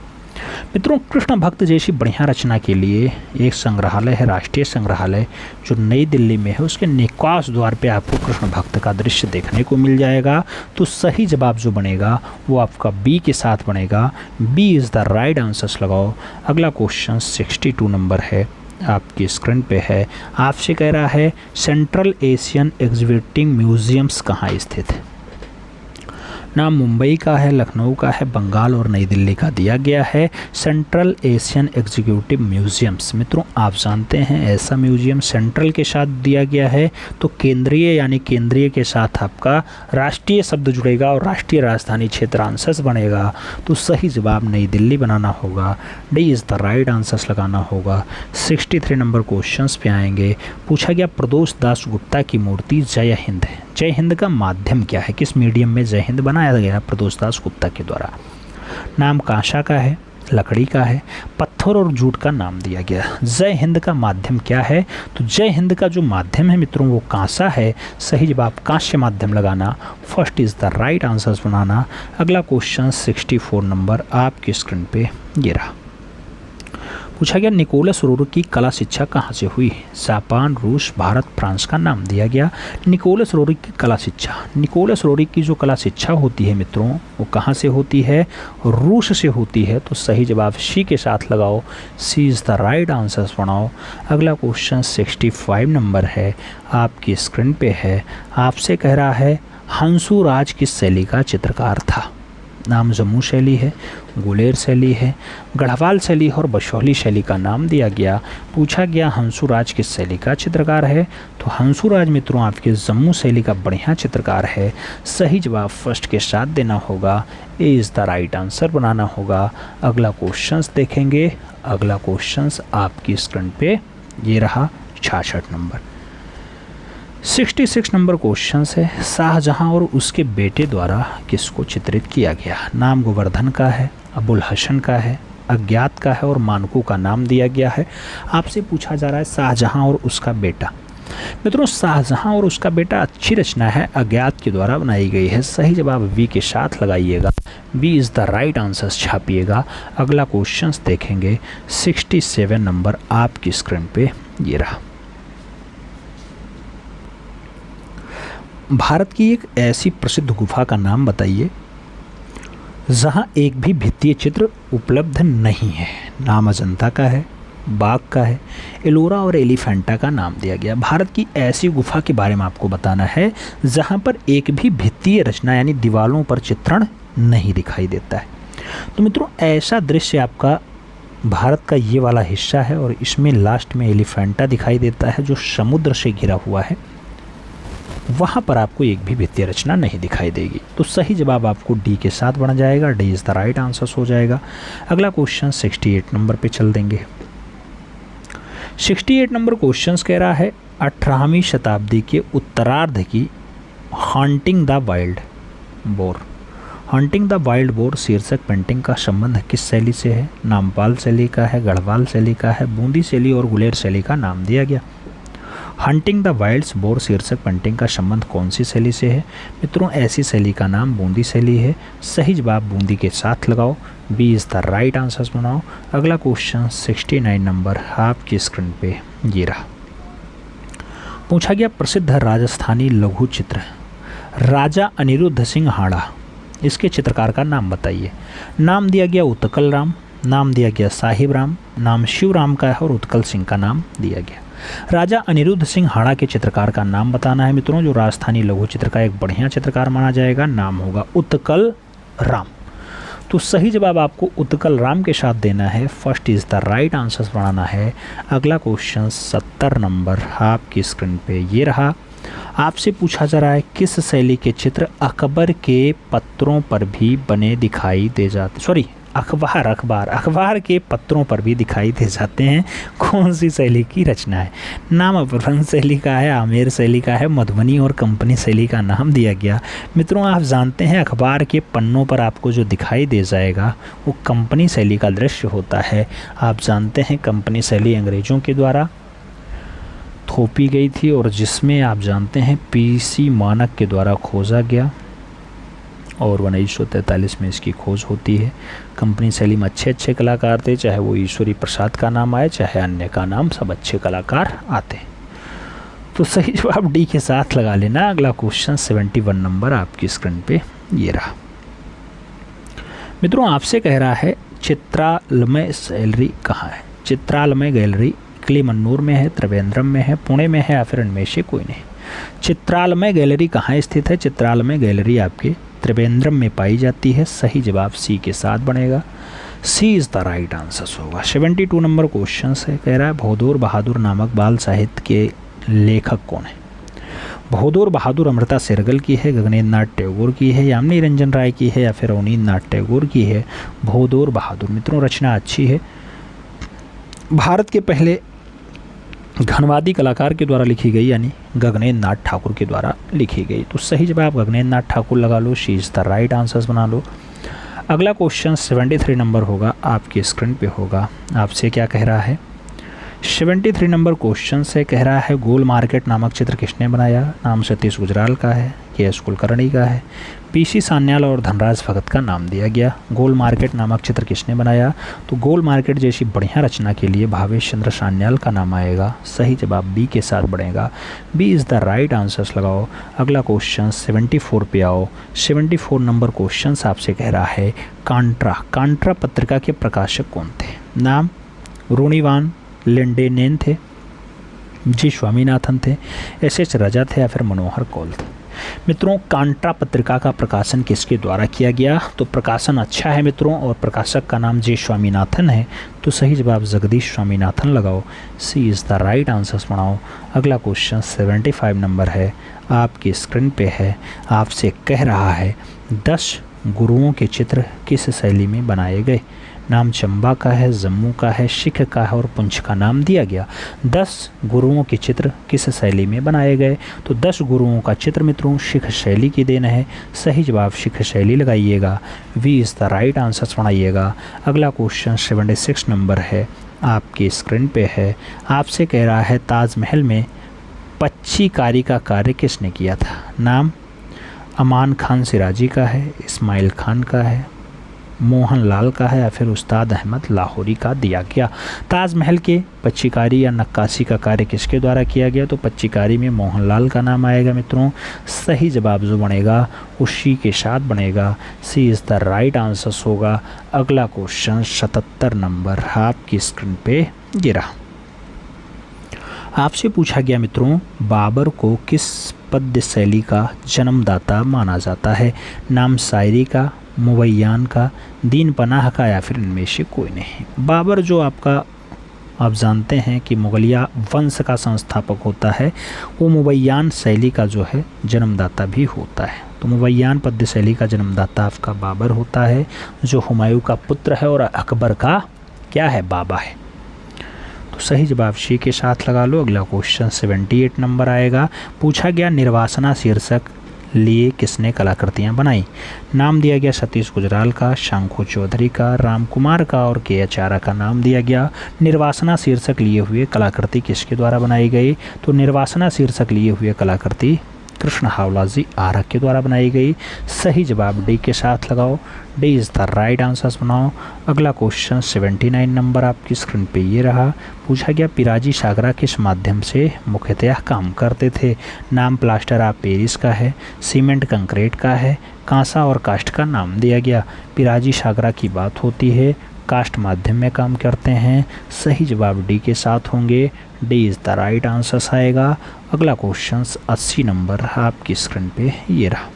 मित्रों कृष्ण भक्त जैसी बढ़िया रचना के लिए एक संग्रहालय है, राष्ट्रीय संग्रहालय जो नई दिल्ली में है, उसके निकास द्वार पे आपको कृष्ण भक्त का दृश्य देखने को मिल जाएगा। तो सही जवाब जो बनेगा वो आपका बी के साथ बनेगा, B is the right answers लगाओ। अगला क्वेश्चन 62 नंबर है आपकी स्क्रीन पे है। आपसे कह रहा है सेंट्रल एशियन एग्जीबिटिंग म्यूजियम्स कहाँ स्थित है। नाम मुंबई का है, लखनऊ का है, बंगाल और नई दिल्ली का दिया गया है। सेंट्रल एशियन एग्जीक्यूटिव म्यूजियम्स मित्रों आप जानते हैं ऐसा म्यूजियम सेंट्रल के साथ दिया गया है तो केंद्रीय यानी केंद्रीय के साथ आपका राष्ट्रीय शब्द जुड़ेगा और राष्ट्रीय राजधानी क्षेत्र आंसर्स बनेगा, तो सही जवाब नई दिल्ली बनाना होगा, D is the right answers लगाना होगा। 63 नंबर क्वेश्चन पे आएंगे। पूछा गया प्रदोष दास गुप्ता की मूर्ति जय हिंद है, जय हिंद का माध्यम क्या है, किस मीडियम में जय हिंद बनाया गया प्रदोष दास गुप्ता के द्वारा। नाम कांसा का है, लकड़ी का है, पत्थर और जूट का नाम दिया गया। जय हिंद का माध्यम क्या है, तो जय हिंद का जो माध्यम है मित्रों वो कांसा है। सही जवाब कांस्य माध्यम लगाना, first is the right answers बनाना। अगला क्वेश्चन 64 नंबर आपकी स्क्रीन पे ये रहा। पूछा गया निकोलस रोरिक की कला शिक्षा कहाँ से हुई। जापान, रूस, भारत, फ्रांस का नाम दिया गया। निकोलस रोरिक की कला शिक्षा, निकोलस रोरिक की जो कला शिक्षा होती है मित्रों वो कहाँ से होती है, रूस से होती है, तो सही जवाब सी के साथ लगाओ, सी इज़ द राइट आंसर्स बनाओ। अगला क्वेश्चन 65 नंबर है आपकी स्क्रीन पे है। आपसे कह रहा है हंसुराज किस शैली का चित्रकार था। नाम जम्मू शैली है, गुलेर शैली है, गढ़वाल शैली और बशौली शैली का नाम दिया गया। पूछा गया हंसुराज किस शैली का चित्रकार है, तो हंसुराज मित्रों आपके जम्मू शैली का बढ़िया चित्रकार है। सही जवाब फर्स्ट के साथ देना होगा, A is the right answer बनाना होगा। अगला क्वेश्चंस देखेंगे। अगला क्वेश्चंस आपकी स्क्रीन पे ये रहा 66 नंबर। 66 नंबर क्वेश्चन है, शाहजहां और उसके बेटे द्वारा किसको चित्रित किया गया। नाम गोवर्धन का है, अबुल हसन का है, अज्ञात का है और मानकू का नाम दिया गया है। आपसे पूछा जा रहा है शाहजहां और उसका बेटा। मित्रों शाहजहां और उसका बेटा अच्छी रचना है, अज्ञात के द्वारा बनाई गई है। सही जवाब वी के साथ लगाइएगा, B is the right answer छापिएगा। अगला क्वेश्चन देखेंगे। 67 नंबर आपकी स्क्रीन पे ये रहा। भारत की एक ऐसी प्रसिद्ध गुफा का नाम बताइए जहां एक भी भित्तीय चित्र उपलब्ध नहीं है। नाम अजंता का है, बाघ का है, एलोरा और एलिफेंटा का नाम दिया गया। भारत की ऐसी गुफा के बारे में आपको बताना है जहां पर एक भी भित्तीय रचना यानी दीवारों पर चित्रण नहीं दिखाई देता है। तो मित्रों ऐसा दृश्य आपका भारत का ये वाला हिस्सा है और इसमें लास्ट में एलिफेंटा दिखाई देता है जो समुद्र से घिरा हुआ है। वहाँ पर आपको एक भी भित्तीय रचना नहीं दिखाई देगी। तो सही जवाब आपको डी के साथ बन जाएगा, D is the right answer हो जाएगा। अगला क्वेश्चन 68 नंबर पे चल देंगे। 68 नंबर क्वेश्चन कह रहा है 18वीं शताब्दी के उत्तरार्ध की hunting the wild boar. Hunting the wild boar शीर्षक पेंटिंग का संबंध किस शैली से है। नामपाल शैली का है, गढ़वाल शैली का है, बूंदी शैली और गुलेर शैली का नाम दिया गया। हंटिंग द वाइल्ड्स बोर शीर्षक पेंटिंग का संबंध कौन सी शैली से है। मित्रों ऐसी शैली का नाम बूंदी शैली है। सही जवाब बूंदी के साथ लगाओ, B is the right answer बनाओ। अगला क्वेश्चन 69 नंबर आपकी स्क्रीन पे ये रहा। पूछा गया प्रसिद्ध राजस्थानी लघु चित्र राजा अनिरुद्ध सिंह हाड़ा, इसके चित्रकार का नाम बताइए। नाम दिया गया उत्कल राम, नाम दिया गया साहिब राम, नाम शिव राम का है और उत्कल सिंह का नाम दिया गया। राजा अनिरुद्ध सिंह हाड़ा के चित्रकार का नाम बताना है मित्रों, जो राजस्थानी लघु चित्र का एक बढ़िया चित्रकार माना जाएगा। नाम होगा उत्कल राम। तो सही जवाब आपको उत्कल राम के साथ देना है, first is the right answer बनाना है। अगला क्वेश्चन 70 नंबर आपकी स्क्रीन पे ये रहा। आपसे पूछा जा रहा है किस शैली के चित्र अकबर के पत्रों पर भी बने दिखाई दे जाते, अखबार के पत्रों पर भी दिखाई दे जाते हैं। कौन सी शैली की रचना है। नाम अपभ्रंश शैली का है, आमेर शैली का है, मधुबनी और कंपनी शैली का नाम दिया गया। मित्रों आप जानते हैं अखबार के पन्नों पर आपको जो दिखाई दे जाएगा वो कंपनी शैली का दृश्य होता है। आप जानते हैं कंपनी शैली अंग्रेज़ों के द्वारा थोपी गई थी और जिसमें आप जानते हैं पीसी मानक के द्वारा खोजा गया और 1943 में इसकी खोज होती है। कंपनी शैली में अच्छे कलाकार थे, चाहे वो ईश्वरी प्रसाद का नाम आए चाहे अन्य का नाम, सब अच्छे कलाकार आते। तो सही जवाब डी के साथ लगा लेना। अगला क्वेश्चन 71 नंबर आपकी स्क्रीन पे ये रहा। मित्रों आपसे कह रहा है चित्रालमय गैलरी कहाँ है। चित्रालमय गैलरी किलीमन्नूर में है, त्रिवेंद्रम में है, पुणे में है या फिर इनमें से कोई नहीं। चित्रालमय गैलरी कहाँ स्थित है। चित्रालमय गैलरी आपके त्रिवेंद्रम में पाई जाती है। सही जवाब सी के साथ बनेगा, सी इज़ द राइट आंसर होगा। 72 नंबर क्वेश्चन है, कह रहा है भौदूर बहादुर नामक बाल साहित्य के लेखक कौन है। भौदूर बहादुर अमृता शेरगिल की है, गगनेन्द्र नाथ टैगोर की है, यामिनी रंजन राय की है या फिर अवनींद्र नाथ टैगोर की है। भौदूर बहादुर मित्रों रचना अच्छी है, भारत के पहले घनवादी कलाकार के द्वारा लिखी गई यानी गगनेन्द्र नाथ ठाकुर के द्वारा लिखी गई। तो सही जवाब गगनेन्द्र नाथ ठाकुर लगा लो, C is the right answers बना लो। अगला क्वेश्चन 73 नंबर होगा आपकी स्क्रीन पे होगा। आपसे क्या कह रहा है। 73 नंबर क्वेश्चन से कह रहा है गोल मार्केट नामक चित्र किसने बनाया। नाम सतीश गुजराल का है, के.एस. कुलकर्णी का है, पी.सी. सान्याल और धनराज भगत का नाम दिया गया। गोल मार्केट नामक चित्र किसने बनाया। तो गोल मार्केट जैसी बढ़िया रचना के लिए भावेश चंद्र सान्याल का नाम आएगा। सही जवाब बी के साथ बढ़ेगा, B is the right answers लगाओ। अगला क्वेश्चन 74 पे आओ। 74 नंबर क्वेश्चन आपसे कह रहा है कांट्रा पत्रिका के प्रकाशक कौन थे। नाम रूणीवान लेंडेनेन थे, जी स्वामीनाथन थे, एस.एच. राजा थे या फिर मनोहर कौल थे। मित्रों, कांट्रा पत्रिका का प्रकाशन किसके द्वारा किया गया? तो प्रकाशन अच्छा है मित्रों, और प्रकाशक का नाम जे स्वामीनाथन है, तो सही जवाब जगदीश स्वामीनाथन लगाओ। सी इज़ द राइट आंसर बनाओ। अगला क्वेश्चन 75 नंबर है, आपकी स्क्रीन पे है। आपसे कह रहा है 10 गुरुओं के चित्र किस शैली में बनाए गए? नाम चंबा का है, जम्मू का है, सिख का है और पुंछ का नाम दिया गया। 10 गुरुओं के चित्र किस शैली में बनाए गए? तो 10 गुरुओं का चित्र मित्रों सिख शैली की देन है। सही जवाब सिख शैली लगाइएगा। B is the right answer बनाइएगा। अगला क्वेश्चन 76 नंबर है, आपकी स्क्रीन पे है। आपसे कह रहा है ताजमहल में पच्चीकारी का कार्य किसने किया था? नाम अमान खान सिराजी का है, इस्माइल खान का है, मोहन लाल का है या फिर उस्ताद अहमद लाहौरी का दिया गया। ताजमहल के पच्चीकारी या नक्काशी का कार्य किसके द्वारा किया गया? तो पच्चीकारी में मोहन लाल का नाम आएगा मित्रों। सही जवाब जो बनेगा उसी के साथ बनेगा। सी इज़ द राइट आंसर होगा। अगला क्वेश्चन 77 नंबर आपकी स्क्रीन पे गिरा। आपसे पूछा गया मित्रों, बाबर को किस पद्य शैली का जन्मदाता माना जाता है? नाम शायरी का, मुबैयान का, दीन पनाह का या फिर इनमें से कोई नहीं। बाबर जो आप जानते हैं कि मुगलिया वंश का संस्थापक होता है, वो मुबैयान शैली का जो है जन्मदाता भी होता है। तो मुबैयान पद्य शैली का जन्मदाता आपका बाबर होता है, जो हुमायूं का पुत्र है और अकबर का क्या है? बाबा है। तो सही जवाब सी के साथ लगा लो। अगला क्वेश्चन 78 नंबर आएगा। पूछा गया निर्वासना शीर्षक लिए किसने कलाकृतियाँ बनाई? नाम दिया गया सतीश गुजराल का, शंखू चौधरी का, राम कुमार का और के आचार्य का नाम दिया गया। निर्वासना शीर्षक लिए हुए कलाकृति किसके द्वारा बनाई गई? तो निर्वासना शीर्षक लिए हुए कलाकृति कृष्ण हावला जी आरक के द्वारा बनाई गई। सही जवाब डी के साथ लगाओ। D is the right answer बनाओ। अगला क्वेश्चन 79 नंबर आपकी स्क्रीन पे ये रहा। पूछा गया पिराजी सागरा किस माध्यम से मुख्यतः काम करते थे? नाम प्लास्टर ऑफ पेरिस का है, सीमेंट कंक्रीट का है, कांसा और कास्ट का नाम दिया गया। पिराजी सागरा की बात होती है, कास्ट माध्यम में काम करते हैं। सही जवाब डी के साथ होंगे। D is the right answer आएगा। अगला क्वेश्चन 80 नंबर आपकी स्क्रीन पे ये रहा।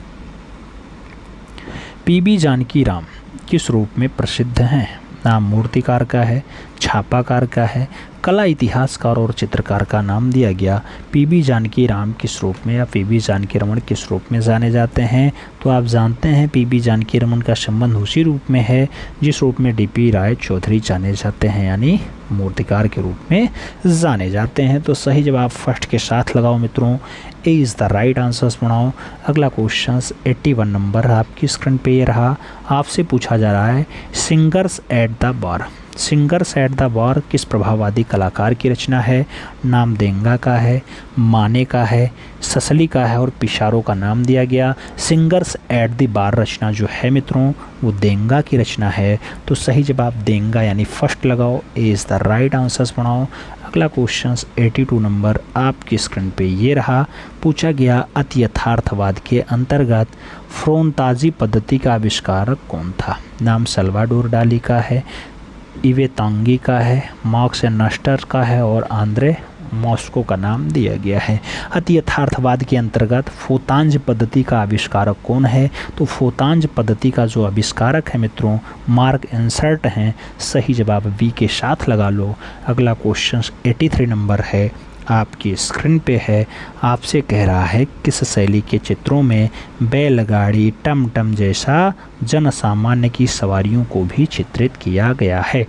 पीबी जानकी राम किस रूप में प्रसिद्ध हैं? नाम मूर्तिकार का है, छापाकार का है, कला इतिहासकार और चित्रकार का नाम दिया गया। पीबी जानकी राम किस रूप में या पीबी जानकी रमन किस रूप में जाने जाते हैं? तो आप जानते हैं पीबी जानकी रमन का संबंध उसी रूप में है जिस रूप में डीपी राय चौधरी जाने जाते हैं, यानी मूर्तिकार के रूप में जाने जाते हैं। तो सही जवाब फर्स्ट के साथ लगाओ मित्रों। ए इज़ द राइट आंसर्स बनाओ। अगला क्वेश्चन 81 नंबर आपकी स्क्रीन पे ये रहा। आपसे पूछा जा रहा है singers at the bar. Singers at the bar किस प्रभाववादी कलाकार की रचना है? नाम देंगा का है, माने का है, ससली का है और पिशारो का नाम दिया गया। सिंगर्स एट द बार रचना जो है मित्रों वो देंगा की रचना है। तो सही जवाब देंगा यानी फर्स्ट लगाओ। ए इज़ द राइट आंसर्स बनाओ। अगला क्वेश्चन 82 नंबर आपकी स्क्रीन पे ये रहा। पूछा गया अति यथार्थवाद के अंतर्गत फ्रोंताजी पद्धति का आविष्कारक कौन था? नाम सल्वाडोर डाली का है, इवे तांगी का है, मार्क्स एंड नस्टर का है और आंद्रे मॉस्को का नाम दिया गया है। अति यथार्थवाद के अंतर्गत फोतांज पद्धति का आविष्कारक कौन है? तो फोतांज पद्धति का जो आविष्कारक है मित्रों मार्क इंसर्ट हैं। सही जवाब वी के साथ लगा लो। अगला क्वेश्चन 83 नंबर है आपकी स्क्रीन पे है। आपसे कह रहा है किस शैली के चित्रों में बैलगाड़ी टमटम जैसा जन सामान्य की सवारियों को भी चित्रित किया गया है?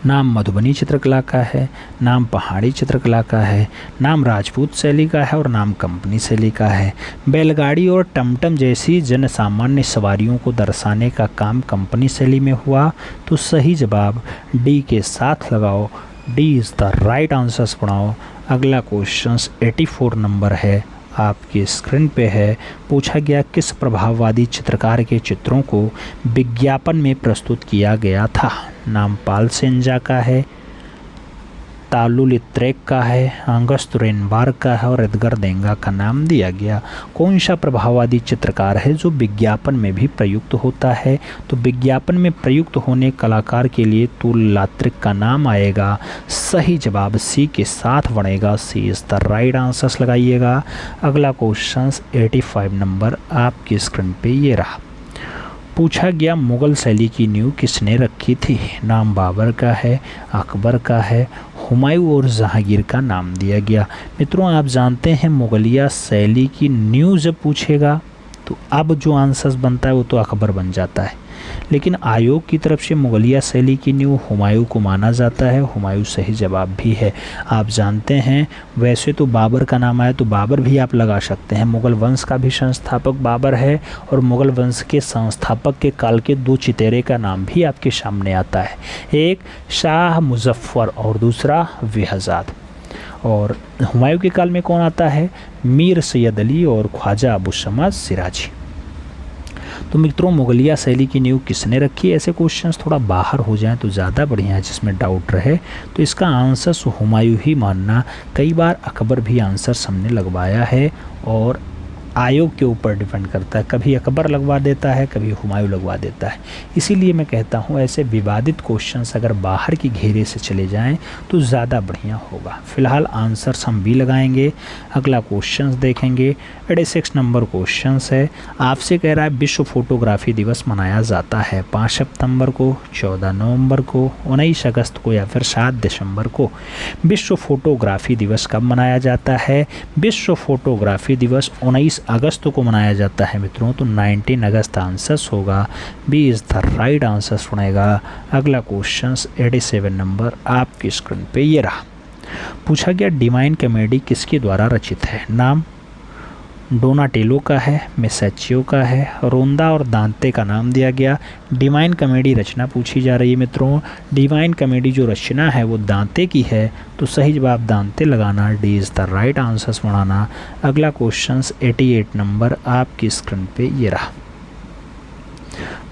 नाम मधुबनी चित्रकला का है, नाम पहाड़ी चित्रकला का है, नाम राजपूत शैली का है और नाम कंपनी शैली का है। बैलगाड़ी और टमटम जैसी जन सामान्य सवारियों को दर्शाने का काम कंपनी शैली में हुआ। तो सही जवाब डी के साथ लगाओ। D is the right answers बनाओ। अगला क्वेश्चन 84 नंबर है आपकी स्क्रीन पे है। पूछा गया किस प्रभाववादी चित्रकार के चित्रों को विज्ञापन में प्रस्तुत किया गया था? नाम पाल सेंजा का है, तालुलित्रेक का है, अंगस्तुरेनबार्ग का है और एडगर देंगा का नाम दिया गया। कौन सा प्रभाववादी चित्रकार है जो विज्ञापन में भी प्रयुक्त होता है? तो विज्ञापन में प्रयुक्त होने कलाकार के लिए तुलनात्रिक का नाम आएगा। सही जवाब सी के साथ बनेगा, सी इज द राइट आंसर लगाइएगा। अगला क्वेश्चन 85 नंबर आपकी स्क्रीन पे ये रहा। पूछा गया मुग़ल शैली की नींव किसने रखी थी? नाम बाबर का है, अकबर का है, हुमायूं और जहांगीर का नाम दिया गया। मित्रों आप जानते हैं मुग़लिया शैली की नींव जब पूछेगा तो अब जो आंसर बनता है वो तो अकबर बन जाता है, लेकिन आयोग की तरफ से मुग़लिया शैली की नींव हुमायूं को माना जाता है। हुमायूं सही जवाब भी है। आप जानते हैं वैसे तो बाबर का नाम आया तो बाबर भी आप लगा सकते हैं, मुग़ल वंश का भी संस्थापक बाबर है और मुग़ल वंश के संस्थापक के काल के दो चितेरे का नाम भी आपके सामने आता है, एक शाह मुज़फ़्फ़र और दूसरा बेहज़ाद। और हुमायूं के काल में कौन आता है? मीर सैयद अली और ख्वाजा अबू शमा सिराजी। तो मित्रों मुग़लिया शैली की नींव किसने रखी? ऐसे क्वेश्चंस थोड़ा बाहर हो जाएं तो ज़्यादा बढ़िया है, जिसमें डाउट रहे। तो इसका आंसर हुमायूं ही मानना। कई बार अकबर भी आंसर सामने लगवाया है और आयोग के ऊपर डिपेंड करता है, कभी अकबर लगवा देता है, कभी हुमायूं लगवा देता है। इसीलिए मैं कहता हूँ ऐसे विवादित क्वेश्चंस अगर बाहर की घेरे से चले जाएं तो ज़्यादा बढ़िया होगा। फिलहाल आंसर्स हम भी लगाएंगे। अगला क्वेश्चंस देखेंगे। 86 नंबर क्वेश्चंस है, आपसे कह रहा है विश्व फोटोग्राफी दिवस मनाया जाता है 5 सितंबर को, 14 नवंबर को, 19 अगस्त को या फिर 7 दिसंबर को। विश्व फोटोग्राफी दिवस कब मनाया जाता है? विश्व फोटोग्राफी दिवस 19 अगस्त को मनाया जाता है मित्रों। तो 19 अगस्त आंसर्स होगा, B is the right answer सुनेगा। अगला क्वेश्चन 87 नंबर आपकी स्क्रीन पे ये रहा। पूछा गया डिवाइन कॉमेडी किसके द्वारा रचित है? नाम डोनाटेलो का है, मेसेचियो का है, रोंदा और दांते का नाम दिया गया। डिवाइन कॉमेडी रचना पूछी जा रही है मित्रों। डिवाइन कॉमेडी जो रचना है वो दांते की है, तो सही जवाब दांते लगाना, D is the right answers बनाना। अगला क्वेश्चन 88 नंबर आपकी स्क्रीन पे ये रहा।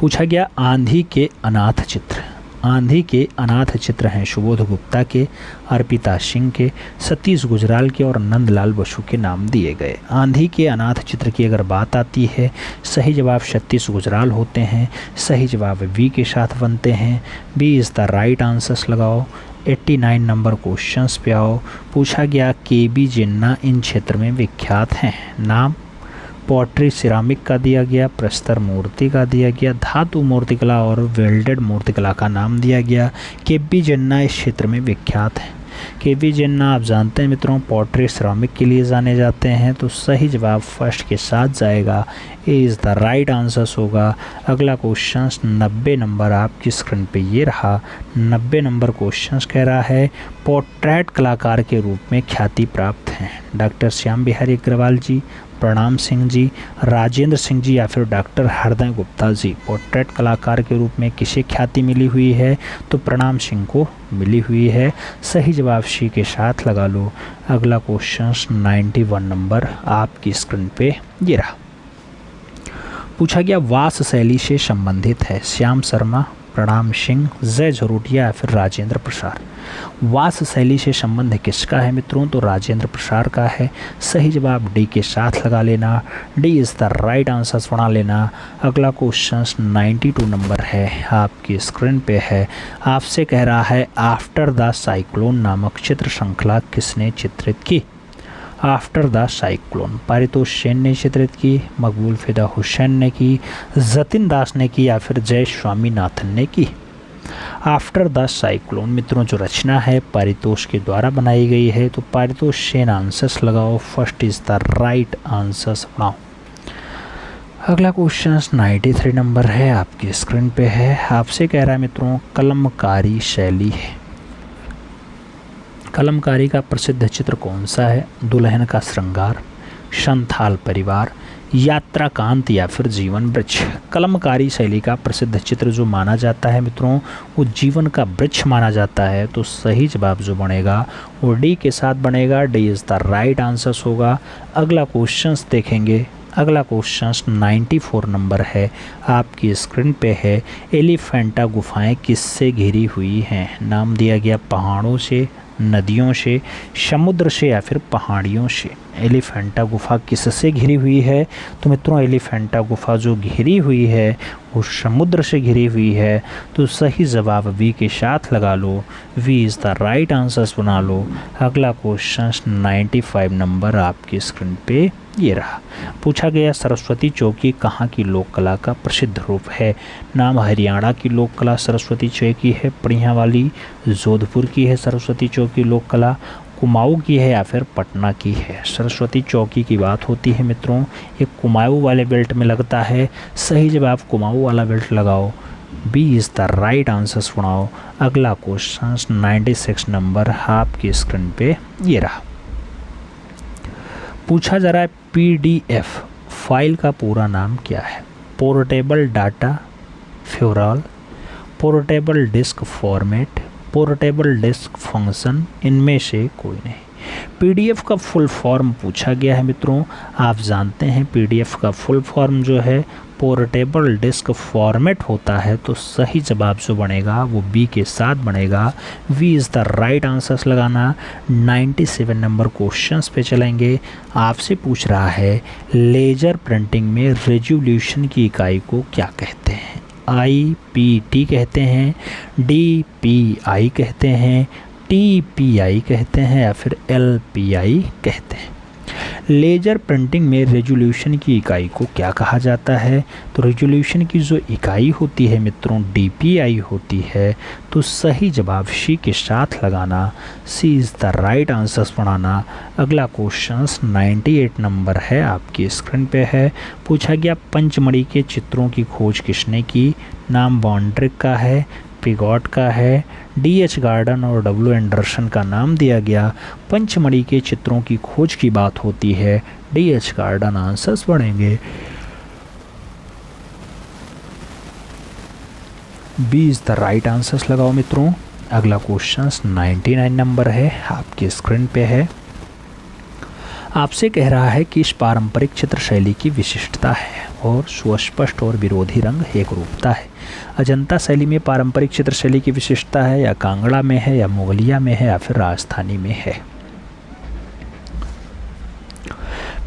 पूछा गया आंधी के अनाथ चित्र। आंधी के अनाथ चित्र हैं सुबोध गुप्ता के, अर्पिता सिंह के, सतीश गुजराल के और नंदलाल बसु के नाम दिए गए। आंधी के अनाथ चित्र की अगर बात आती है, सही जवाब सतीश गुजराल होते हैं। सही जवाब बी के साथ बनते हैं, B is the right answers लगाओ। 89 नंबर क्वेश्चंस पे आओ। पूछा गया के बी जिन्ना इन क्षेत्र में विख्यात हैं। नाम पॉटरी सिरामिक का दिया गया, प्रस्तर मूर्ति का दिया गया, धातु मूर्तिकला और वेल्डेड मूर्तिकला का नाम दिया गया। के बी जिन्ना इस क्षेत्र में विख्यात है। के बी जिन्ना आप जानते हैं मित्रों पॉटरी सिरामिक के लिए जाने जाते हैं, तो सही जवाब फर्स्ट के साथ जाएगा, ए इज़ द राइट आंसर्स होगा। अगला क्वेश्चन 90 नंबर आपकी स्क्रीन पे ये रहा। 90 नंबर क्वेश्चन कह रहा है पोर्ट्रेट कलाकार के रूप में ख्याति प्राप्त हैं डॉक्टर श्याम बिहारी अग्रवाल जी, प्रणाम सिंह जी, राजेंद्र सिंह जी या फिर डॉक्टर हरदय गुप्ता जी। पोर्ट्रेट कलाकार के रूप में किसे ख्याति मिली हुई है? तो प्रणाम सिंह को मिली हुई है। सही जवाब सी के साथ लगा लो। अगला क्वेश्चन 91 नंबर आपकी स्क्रीन पे ये रहा। पूछा गया वास शैली से संबंधित है श्याम शर्मा, प्रणाम सिंह, जय झरोटिया या फिर राजेंद्र प्रसाद। वास शैली से संबंध किसका है मित्रों? तो राजेंद्र प्रसाद का है। सही जवाब डी के साथ लगा लेना, D is the right answer बना लेना। अगला क्वेश्चन 92 नंबर है आपकी स्क्रीन पे है। आपसे कह रहा है आफ्टर द साइक्लोन नामक चित्र श्रृंखला किसने चित्रित की? After the cyclone Paritosh Sen ने चित्रित की, मकबूल फिदा हुसैन ने की, जतिन दास ने की या फिर जय स्वामीनाथन ने की। आफ्टर द साइक्लोन मित्रों जो रचना है पारितोष के द्वारा बनाई गई है, तो पारितोष सेन आंसर्स लगाओ, first is the right answers बनाओ। अगला क्वेश्चन 93 नंबर है आपकी स्क्रीन पे है। आपसे कह रहा है मित्रों कलमकारी शैली है। कलमकारी का प्रसिद्ध चित्र कौन सा है? दुल्हन का श्रृंगार, संथाल परिवार, यात्रा कांत या फिर जीवन वृक्ष। कलमकारी शैली का प्रसिद्ध चित्र जो माना जाता है मित्रों वो जीवन का वृक्ष माना जाता है, तो सही जवाब जो बनेगा वो डी के साथ बनेगा, D is the right answers होगा। अगला क्वेश्चन देखेंगे। अगला क्वेश्चन 94 नंबर है आपकी स्क्रीन पे है। एलिफेंटा गुफाएं किससे घिरी हुई हैं? नाम दिया गया पहाड़ों से, नदियों से, समुद्र से या फिर पहाड़ियों से। एलिफेंटा गुफा किससे घिरी हुई है? तो मित्रों एलिफेंटा गुफा जो घिरी हुई है वो समुद्र से घिरी हुई है। तो सही जवाब वी के साथ लगा लो, B is the right answers बना लो। अगला क्वेश्चन 95 नंबर आपकी स्क्रीन पे ये रहा। पूछा गया सरस्वती चौकी कहाँ की लोक कला का प्रसिद्ध रूप है? नाम हरियाणा की लोक कला सरस्वती चौकी है, बढ़िया वाली, जोधपुर की है सरस्वती चौकी लोक कला, कुमाऊं की है या फिर पटना की है। सरस्वती चौकी की बात होती है मित्रों, ये कुमाऊं वाले बेल्ट में लगता है। सही जवाब कुमाऊं वाला बेल्ट लगाओ, B is the right answer सुनाओ। अगला क्वेश्चन 96 नंबर आपकी स्क्रीन पे ये रहा। पूछा जा रहा है PDF फाइल का पूरा नाम क्या है? पोर्टेबल डाटा फ्यूरल, portable disk format, portable disk function, इनमें से कोई नहीं। PDF का फुल फॉर्म पूछा गया है मित्रों। आप जानते हैं PDF का फुल फॉर्म जो है पोर्टेबल डिस्क फॉर्मेट होता है। तो सही जवाब जो बनेगा वो बी के साथ बनेगा, B is the right answers लगाना। 97 नंबर क्वेश्चंस पे चलेंगे। आपसे पूछ रहा है लेजर प्रिंटिंग में रेजोल्यूशन की इकाई को क्या कहते हैं? IPT कहते हैं, DPI कहते हैं, TPI कहते हैं या फिर LPI कहते हैं। लेजर प्रिंटिंग में रेजोल्यूशन की इकाई को क्या कहा जाता है? तो रेजोल्यूशन की जो इकाई होती है मित्रों DPI होती है। तो सही जवाब सी के साथ लगाना, सी इज़ द राइट आंसर्स बनाना। अगला क्वेश्चन 98 नंबर है आपकी स्क्रीन पे है। पूछा गया पंचमढ़ी के चित्रों की खोज किसने की? नाम बॉन्ड्रिक का है, पिगॉट का है, DH गार्डन और W एंडरसन का नाम दिया गया। पंचमढ़ी के चित्रों की खोज की बात होती है, DH गार्डन आंसर्स बढ़ेंगे। 20 द राइट आंसर्स लगाओ मित्रों। अगला क्वेश्चन 99 नंबर है आपकी स्क्रीन पे है। आपसे कह रहा है कि इस पारंपरिक चित्र शैली की विशिष्टता है और सुस्पष्ट और विरोधी रंग एक रूपता है। अजंता शैली में पारंपरिक चित्र शैली की विशिष्टता है, या कांगड़ा में है, या मुगलिया में है, या फिर राजस्थानी में है।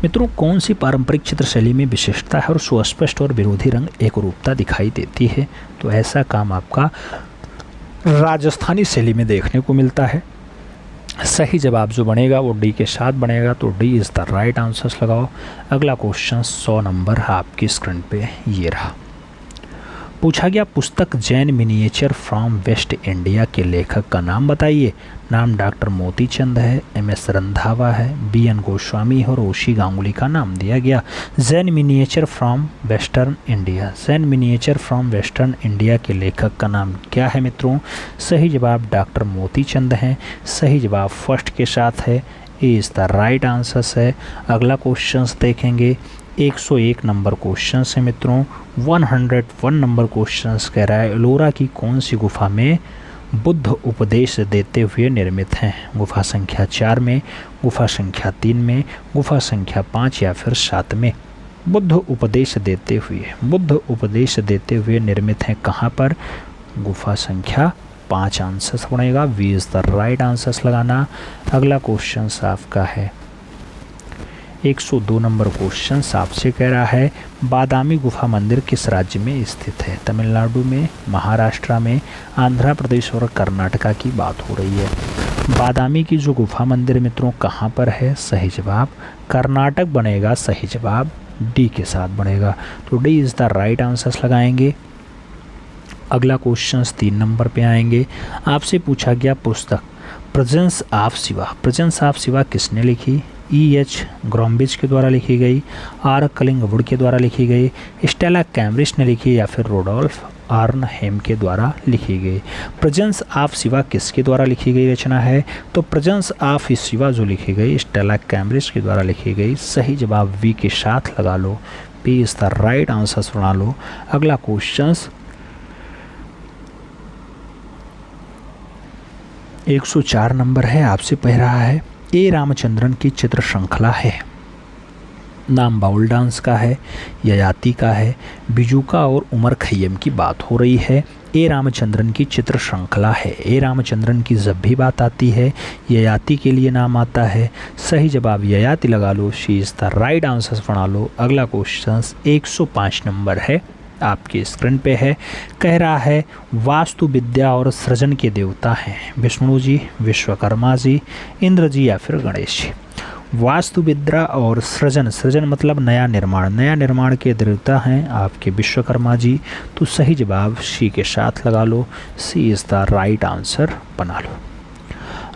मित्रों कौन सी पारंपरिक चित्र शैली में विशिष्टता है और सुस्पष्ट और विरोधी रंग एक रूपता दिखाई देती है? तो ऐसा काम आपका राजस्थानी शैली में देखने को मिलता है। सही जवाब जो बनेगा वो डी के साथ बनेगा। तो D is the right answers लगाओ। अगला क्वेश्चन 100 नंबर आपकी स्क्रीन पे ये रहा। पूछा गया पुस्तक Jain miniature from waste India के लेखक का नाम बताइए। नाम डॉक्टर मोती चंद है, MS रंधावा है, BN गोस्वामी और ओशी गांगुली का नाम दिया गया। Jain miniature from western India, Jain miniature from western India के लेखक का नाम क्या है मित्रों? सही जवाब डॉक्टर मोती चंद हैं। सही जवाब फर्स्ट के साथ है, A is the right answers है। अगला क्वेश्चन देखेंगे 101 नंबर क्वेश्चन है मित्रों। 101 नंबर क्वेश्चन कह रहा है एलोरा की कौन सी गुफा में बुद्ध उपदेश देते हुए निर्मित हैं? गुफा संख्या 4 में, गुफा संख्या 3 में, गुफा संख्या 5 या फिर 7 में। बुद्ध उपदेश देते हुए निर्मित हैं कहाँ पर? गुफा संख्या 5 आंसर्स बनेगा, B is the right answers लगाना। अगला क्वेश्चन आपका है 102 नंबर क्वेश्चन आपसे कह रहा है बादामी गुफा मंदिर किस राज्य में स्थित है? तमिलनाडु में, महाराष्ट्र में, आंध्र प्रदेश और कर्नाटका की बात हो रही है। बादामी की जो गुफा मंदिर मित्रों कहाँ पर है? सही जवाब कर्नाटक बनेगा, सही जवाब डी के साथ बनेगा। तो D is the right answers लगाएंगे। अगला क्वेश्चन 3 नंबर पे आएंगे। आपसे पूछा गया पुस्तक प्रेजेंस ऑफ शिवा किसने लिखी? E.H. ग्रॉम्बिच के द्वारा लिखी गई, R. कलिंगवुड के द्वारा लिखी गई, स्टेला कैम्ब्रिज ने लिखी या फिर रोडोल्फ आर्नहेम के द्वारा लिखी गई। प्रेजेंस ऑफ शिवा किसके द्वारा लिखी गई रचना है? तो प्रेजेंस ऑफ शिवा जो लिखी गई स्टेला कैम्ब्रिज के द्वारा लिखी गई। सही जवाब वी के साथ लगा लो, B is the right answers बना लो। अगला क्वेश्चन 104 नंबर है, आपसे पढ़ रहा है ए रामचंद्रन की चित्र श्रृंखला है। नाम बाउल डांस का है, ययाति का है, बिजूका और उमर खैयम की बात हो रही है। ए रामचंद्रन की चित्र श्रृंखला है। ए रामचंद्रन की जब भी बात आती है ययाति के लिए नाम आता है। सही जवाब ययाति लगा लो, C is the right answer बना लो। अगला क्वेश्चन 105 नंबर है, आपके स्क्रीन पे है। कह रहा है वास्तु विद्या और सृजन के देवता हैं विष्णु जी, विश्वकर्मा जी, इंद्र जी या फिर गणेश जी। वास्तु विद्या और सृजन, सृजन मतलब नया निर्माण, नया निर्माण के देवता हैं आपके विश्वकर्मा जी। तो सही जवाब सी के साथ लगा लो, सी इज़ द राइट आंसर बना लो।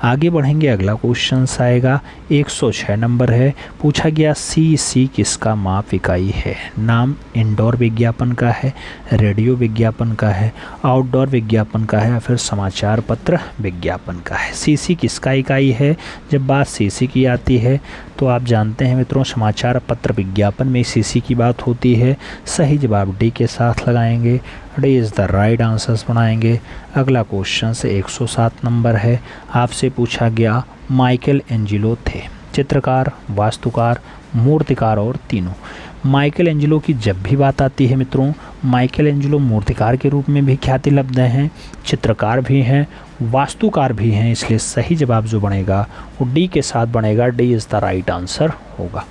आगे बढ़ेंगे, अगला क्वेश्चन आएगा 106 नंबर है। पूछा गया सी किसका माप इकाई है। नाम इंडोर विज्ञापन का है, रेडियो विज्ञापन का है, आउटडोर विज्ञापन का है या फिर समाचार पत्र विज्ञापन का है। सी किसका इकाई है। जब बात सी की आती है तो आप जानते हैं मित्रों समाचार पत्र विज्ञापन में सी की बात होती है। सही जवाब डी के साथ लगाएंगे, D is the right answers बनाएंगे। अगला क्वेश्चन से 107 नंबर है। आपसे पूछा गया माइकल एंजिलो थे चित्रकार, वास्तुकार, मूर्तिकार और तीनों। माइकल एंजिलो की जब भी बात आती है मित्रों, माइकल एंजिलो मूर्तिकार के रूप में भी ख्याति लब्ध हैं, चित्रकार भी हैं, वास्तुकार भी हैं। इसलिए सही जवाब जो बनेगा वो डी के साथ बनेगा, D is the right answer होगा।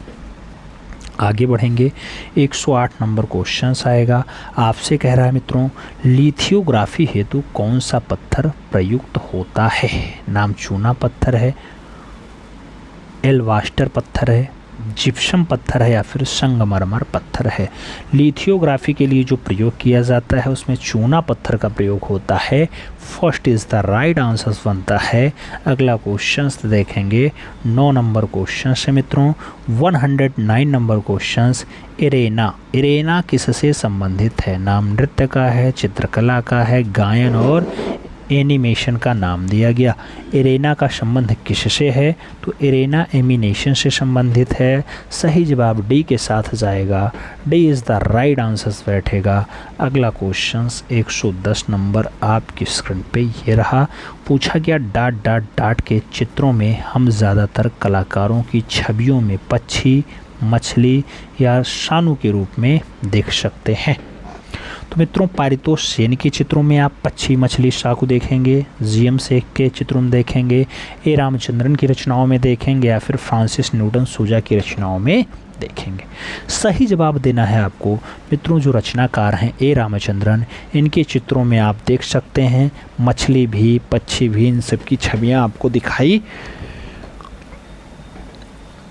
आगे बढ़ेंगे, 108 नंबर क्वेश्चन आएगा। आपसे कह रहा है मित्रों लिथियोग्राफी हेतु कौन सा पत्थर प्रयुक्त होता है। नाम चूना पत्थर है, एल्वास्टर पत्थर है, जिप्सम पत्थर है या फिर संगमरमर पत्थर है। लिथियोग्राफी के लिए जो प्रयोग किया जाता है उसमें चूना पत्थर का प्रयोग होता है। First is the right answer बनता है। अगला क्वेश्चन देखेंगे 9 नंबर क्वेश्चन है मित्रों। 109 नंबर क्वेश्चन, इरेना, इरेना किससे संबंधित है। नाम नृत्य का है, चित्रकला का है, गायन और एनिमेशन का नाम दिया गया। इरेना का संबंध किससे है। तो इरेना एनिमेशन से संबंधित है। सही जवाब डी के साथ जाएगा, D is the right answer बैठेगा। अगला क्वेश्चन 110 नंबर आपकी स्क्रीन पे ये रहा। पूछा गया डाट डाट डाट के चित्रों में हम ज़्यादातर कलाकारों की छवियों में पक्षी, मछली या शानु के रूप में देख सकते हैं। तो मित्रों पारितोष सेन के चित्रों में आप पक्षी, मछली, शाकू देखेंगे, जीएम शेख के चित्रों में देखेंगे, ए रामचंद्रन की रचनाओं में देखेंगे या फिर फ्रांसिस न्यूटन सूजा की रचनाओं में देखेंगे। सही जवाब देना है आपको मित्रों। जो रचनाकार हैं ए रामचंद्रन, इनके चित्रों में आप देख सकते हैं मछली भी, पक्षी भी, इन सब की छवियाँ आपको दिखाई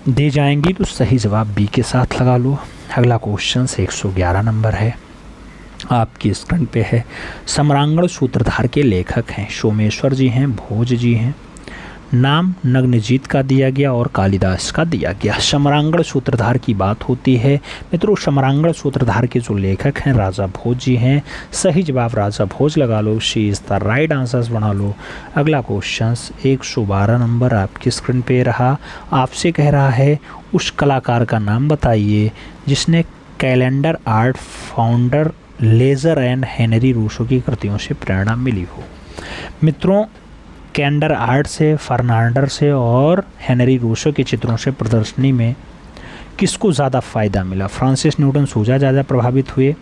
दे जाएंगी। तो सही जवाब बी के साथ लगा लो। अगला क्वेश्चन 111 नंबर है, आपकी स्क्रीन पे है। सम्रांगण सूत्रधार के लेखक हैं सोमेश्वर जी हैं, भोज जी हैं। नाम नग्नजीत का दिया गया और कालिदास का दिया गया। सम्रांगण सूत्रधार की बात होती है मित्रों। सम्रांगण सूत्रधार के जो लेखक हैं राजा भोज जी हैं। सही जवाब राजा भोज लगा लो, C is the right answers बना लो। अगला क्वेश्चन 112 नंबर आपकी स्क्रीन पे रहा। आपसे कह रहा है उस कलाकार का नाम बताइए जिसने calendar art Fernand Leger and Henri Rousseau की कृतियों से प्रेरणा मिली हो। मित्रों कैलेंडर आर्ट से, फर्नांडर से और हेनरी रूसो के चित्रों से प्रदर्शनी में किसको ज़्यादा फ़ायदा मिला। फ्रांसिस न्यूटन सूजा ज़्यादा प्रभावित हुए,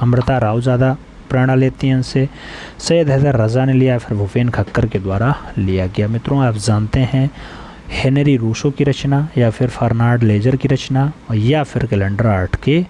अमृता राव ज़्यादा प्रेरणा लेती हैं इनसे, सैयद हैदर रज़ा ने लिया, फिर भूपेन खक्कर के द्वारा लिया गया। मित्रों आप जानते हैं हेनरी रूसो की रचना या फिर फर्नांड लेजर की रचना या फिर कैलेंडर आर्ट के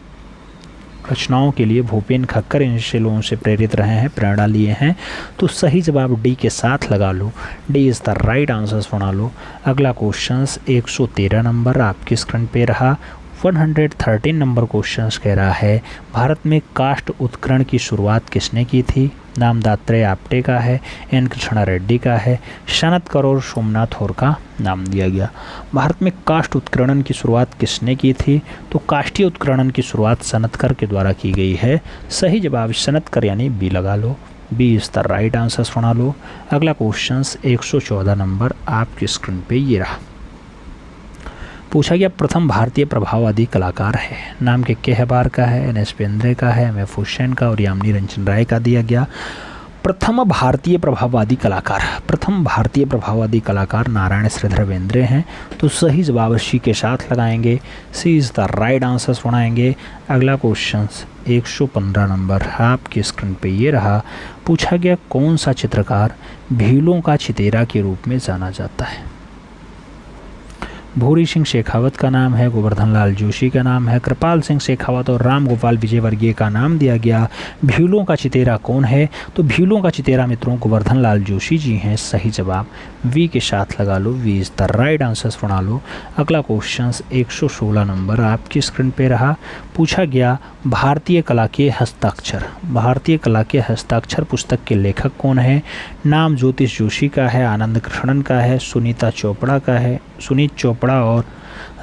रचनाओं के लिए भूपेन खक्कर इन लोगों से प्रेरित रहे हैं, प्रेरणा लिए हैं। तो सही जवाब डी के साथ लगा लो, D is the right answers बना लो। अगला क्वेश्चन 113 नंबर आपकी स्क्रीन पे रहा। 113 नंबर क्वेश्चन कह रहा है भारत में काष्ठ उत्खनन की शुरुआत किसने की थी। नाम दात्रेय आप्टे का है, एन कृष्णा रेड्डी का है, सनतकर और सोमनाथ होर का नाम दिया गया। भारत में काष्ठ उत्खनन की शुरुआत किसने की थी। तो काष्ठीय उत्खनन की शुरुआत सनतकर के द्वारा की गई है। सही जवाब सनतकर यानी बी लगा लो, B is the right answer सुना लो। अगला क्वेश्चन 114 नंबर आपकी स्क्रीन पे ये रहा। पूछा गया प्रथम भारतीय प्रभाववादी कलाकार है। नाम के हबार का है, एन एस पेंद्रे का है, एम एफ हुसैन का और यामिनी रंजन राय का दिया गया। प्रथम भारतीय प्रभाववादी कलाकार नारायण श्रीधर बेंद्रे हैं। तो सही जवाब सी के साथ लगाएंगे, सी इज़ द राइट आंसर सुनाएंगे। अगला क्वेश्चन 115 नंबर आपकी स्क्रीन पे ये रहा। पूछा गया कौन सा चित्रकार भीलों का चितेरा के रूप में जाना जाता है। भूरी सिंह शेखावत का नाम है, गोवर्धन लाल जोशी का नाम है, कृपाल सिंह शेखावत और राम गोपाल विजयवर्गीय का नाम दिया गया। भीलों का चितेरा कौन है, तो भीलों का चितेरा मित्रों गोवर्धन लाल जोशी जी हैं। सही जवाब वी के साथ लगा लो, B is the right answer सुना लो। अगला क्वेश्चन 116 नंबर आपकी स्क्रीन पे रहा। पूछा गया भारतीय कला के हस्ताक्षर पुस्तक के लेखक कौन है। नाम ज्योतिष जोशी का है, आनंद कृष्णन का है, सुनीत चोपड़ा और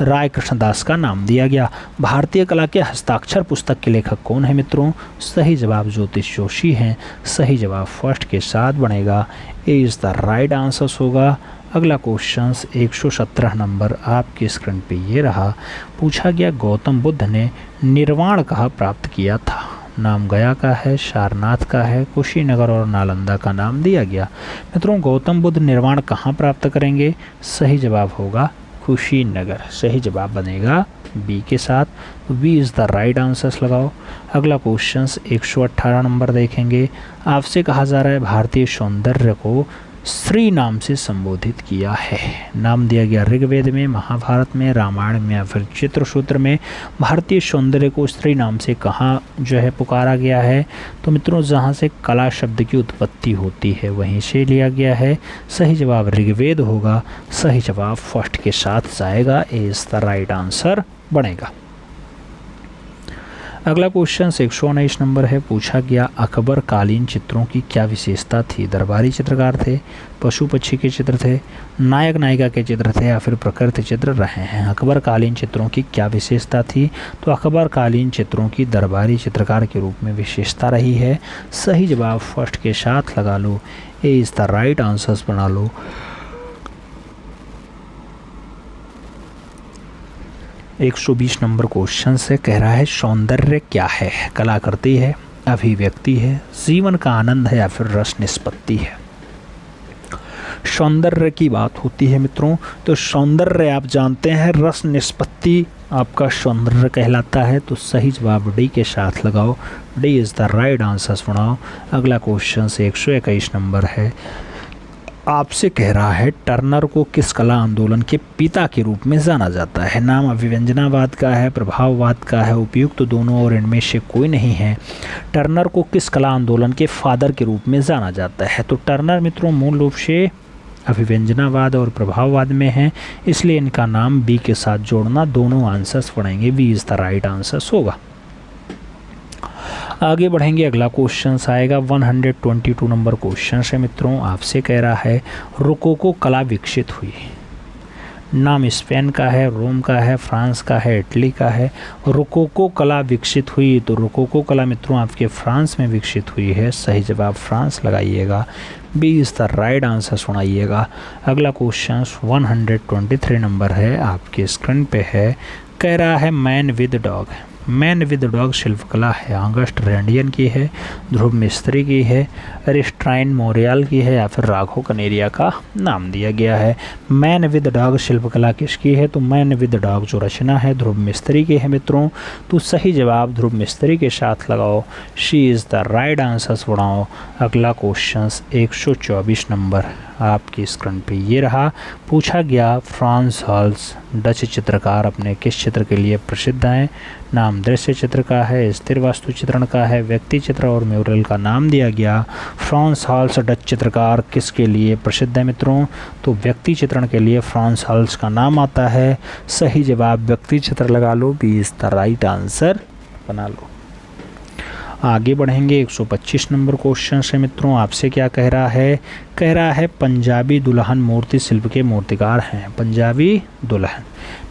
राय कृष्णदास का नाम दिया गया। भारतीय कला के हस्ताक्षर पुस्तक के लेखक कौन है मित्रों। सही जवाब ज्योतिष जोशी हैं। सही जवाब फर्स्ट के साथ बनेगा, ए इज़ द राइट आंसर होगा। अगला क्वेश्चन 117 नंबर आपकी स्क्रीन पे ये रहा। पूछा गया गौतम बुद्ध ने निर्वाण कहाँ प्राप्त किया था। नाम गया का है, सारनाथ का है, कुशीनगर और नालंदा का नाम दिया गया। मित्रों गौतम बुद्ध निर्वाण कहाँ प्राप्त करेंगे। सही जवाब होगा कुशीनगर। सही जवाब बनेगा बी के साथ, B is the right answers लगाओ। अगला क्वेश्चन 118 नंबर देखेंगे। आपसे कहा जा रहा है भारतीय सौंदर्य को श्री नाम से संबोधित किया है। नाम दिया गया ऋग्वेद में, महाभारत में, रामायण में या फिर चित्रसूत्र में। भारतीय सौंदर्य को श्री नाम से कहाँ जो है पुकारा गया है, तो मित्रों जहाँ से कला शब्द की उत्पत्ति होती है वहीं से लिया गया है। सही जवाब ऋग्वेद होगा। सही जवाब फर्स्ट के साथ जाएगा, ए इज़ द राइट आंसर बनेगा। अगला क्वेश्चन 119 नंबर है। पूछा गया अकबर कालीन चित्रों की क्या विशेषता थी। दरबारी चित्रकार थे, पशु पक्षी के चित्र थे, नायक नायिका के चित्र थे या फिर प्रकृति चित्र रहे हैं। अकबर कालीन चित्रों की क्या विशेषता थी, तो अकबर कालीन चित्रों की दरबारी चित्रकार के रूप में विशेषता रही है। सही जवाब फर्स्ट के साथ लगा लो, A is the right answers बना लो। 120 नंबर क्वेश्चन से कह रहा है सौंदर्य क्या है। कला करती है, अभिव्यक्ति है, जीवन का आनंद है या फिर रस निष्पत्ति है। सौंदर्य की बात होती है मित्रों, तो सौंदर्य आप जानते हैं रस निष्पत्ति आपका सौंदर्य कहलाता है। तो सही जवाब डी के साथ लगाओ, D is the right answer सुनाओ। अगला क्वेश्चन 121 नंबर है। आपसे कह रहा है टर्नर को किस कला आंदोलन के पिता के रूप में जाना जाता है। नाम अभिव्यंजनावाद का है, प्रभाववाद का है, उपयुक्त तो दोनों और इनमें से कोई नहीं है। टर्नर को किस कला आंदोलन के फादर के रूप में जाना जाता है, तो टर्नर मित्रों मूल रूप से अभिव्यंजनावाद और प्रभाववाद में है, इसलिए इनका नाम बी के साथ जोड़ना, दोनों आंसर्स पढ़ेंगे, B is the right answers होगा। आगे बढ़ेंगे। अगला क्वेश्चन आएगा 122 नंबर क्वेश्चन है मित्रों। आपसे कह रहा है रोकोको कला विकसित हुई। नाम स्पेन का है, रोम का है, फ्रांस का है, इटली का है। रोकोको कला विकसित हुई, तो रोकोको कला मित्रों आपके फ्रांस में विकसित हुई है। सही जवाब फ्रांस लगाइएगा, B is the right answer सुनाइएगा। अगला क्वेश्चन 123 नंबर है, आपके स्क्रीन पे है। कह रहा है man with dog. Man with dog शिल्पकला है, ऑगस्ट रेंडियन की है, ध्रुव मिस्त्री की है, रिस्ट्राइन मोरियल की है या फिर राघव कनेरिया का नाम दिया गया है। मैन विद डॉग शिल्पकला किसकी है, तो मैन विद डॉग जो रचना है ध्रुव मिस्त्री की है मित्रों। तो सही जवाब ध्रुव मिस्त्री के साथ लगाओ, she is the right answers बढ़ाओ। अगला क्वेश्चन 124 नंबर आपकी स्क्रीन पे ये रहा। पूछा गया फ्रांस हॉल्स डच चित्रकार अपने किस चित्र के लिए प्रसिद्ध हैं। नाम दृश्य चित्र का है, स्थिर वास्तु चित्रण का है, व्यक्ति चित्र और म्यूरल का नाम दिया गया। फ्रांस हॉल्स डच चित्रकार किसके लिए प्रसिद्ध है मित्रों, तो व्यक्ति चित्रण के लिए फ्रांस हॉल्स का नाम आता है। सही जवाब व्यक्ति चित्र लगा लो, B is the right answer बना लो। आगे बढ़ेंगे। 125 नंबर क्वेश्चन से मित्रों। आपसे क्या कह रहा है, कह रहा है पंजाबी दुल्हन मूर्ति शिल्प के मूर्तिकार हैं। पंजाबी दुल्हन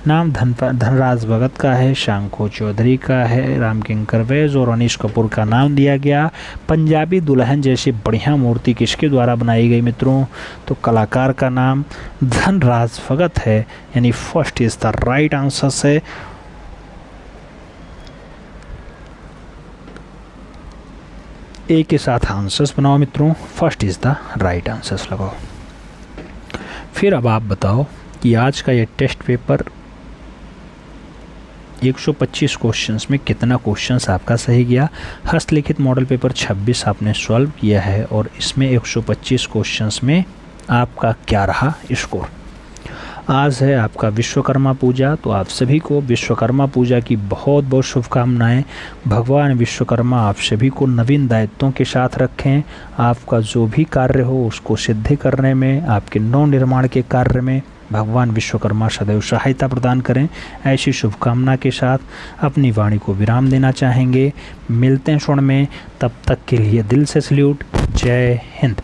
नाम धनराज भगत का है, शंखो चौधरी का है, राम किंकर वैज और अनीश कपूर का नाम दिया गया। पंजाबी दुल्हन जैसी बढ़िया मूर्ति किसके द्वारा बनाई गई मित्रों, तो कलाकार का नाम धनराज भगत है, यानी first is the right answer है। एक के साथ आंसर्स बनाओ मित्रों, first is the right answers लगाओ। फिर अब आप बताओ कि आज का ये टेस्ट पेपर 125 क्वेश्चंस में कितना क्वेश्चंस आपका सही गया। हस्तलिखित मॉडल पेपर 26 आपने सॉल्व किया है और इसमें 125 क्वेश्चंस में आपका क्या रहा स्कोर। आज है आपका विश्वकर्मा पूजा, तो आप सभी को विश्वकर्मा पूजा की बहुत बहुत शुभकामनाएं। भगवान विश्वकर्मा आप सभी को नवीन दायित्वों के साथ रखें। आपका जो भी कार्य हो उसको सिद्ध करने में, आपके नव निर्माण के कार्य में भगवान विश्वकर्मा सदैव सहायता प्रदान करें। ऐसी शुभकामना के साथ अपनी वाणी को विराम देना चाहेंगे। मिलते हैं क्षण में, तब तक के लिए दिल से सल्यूट। जय हिंद।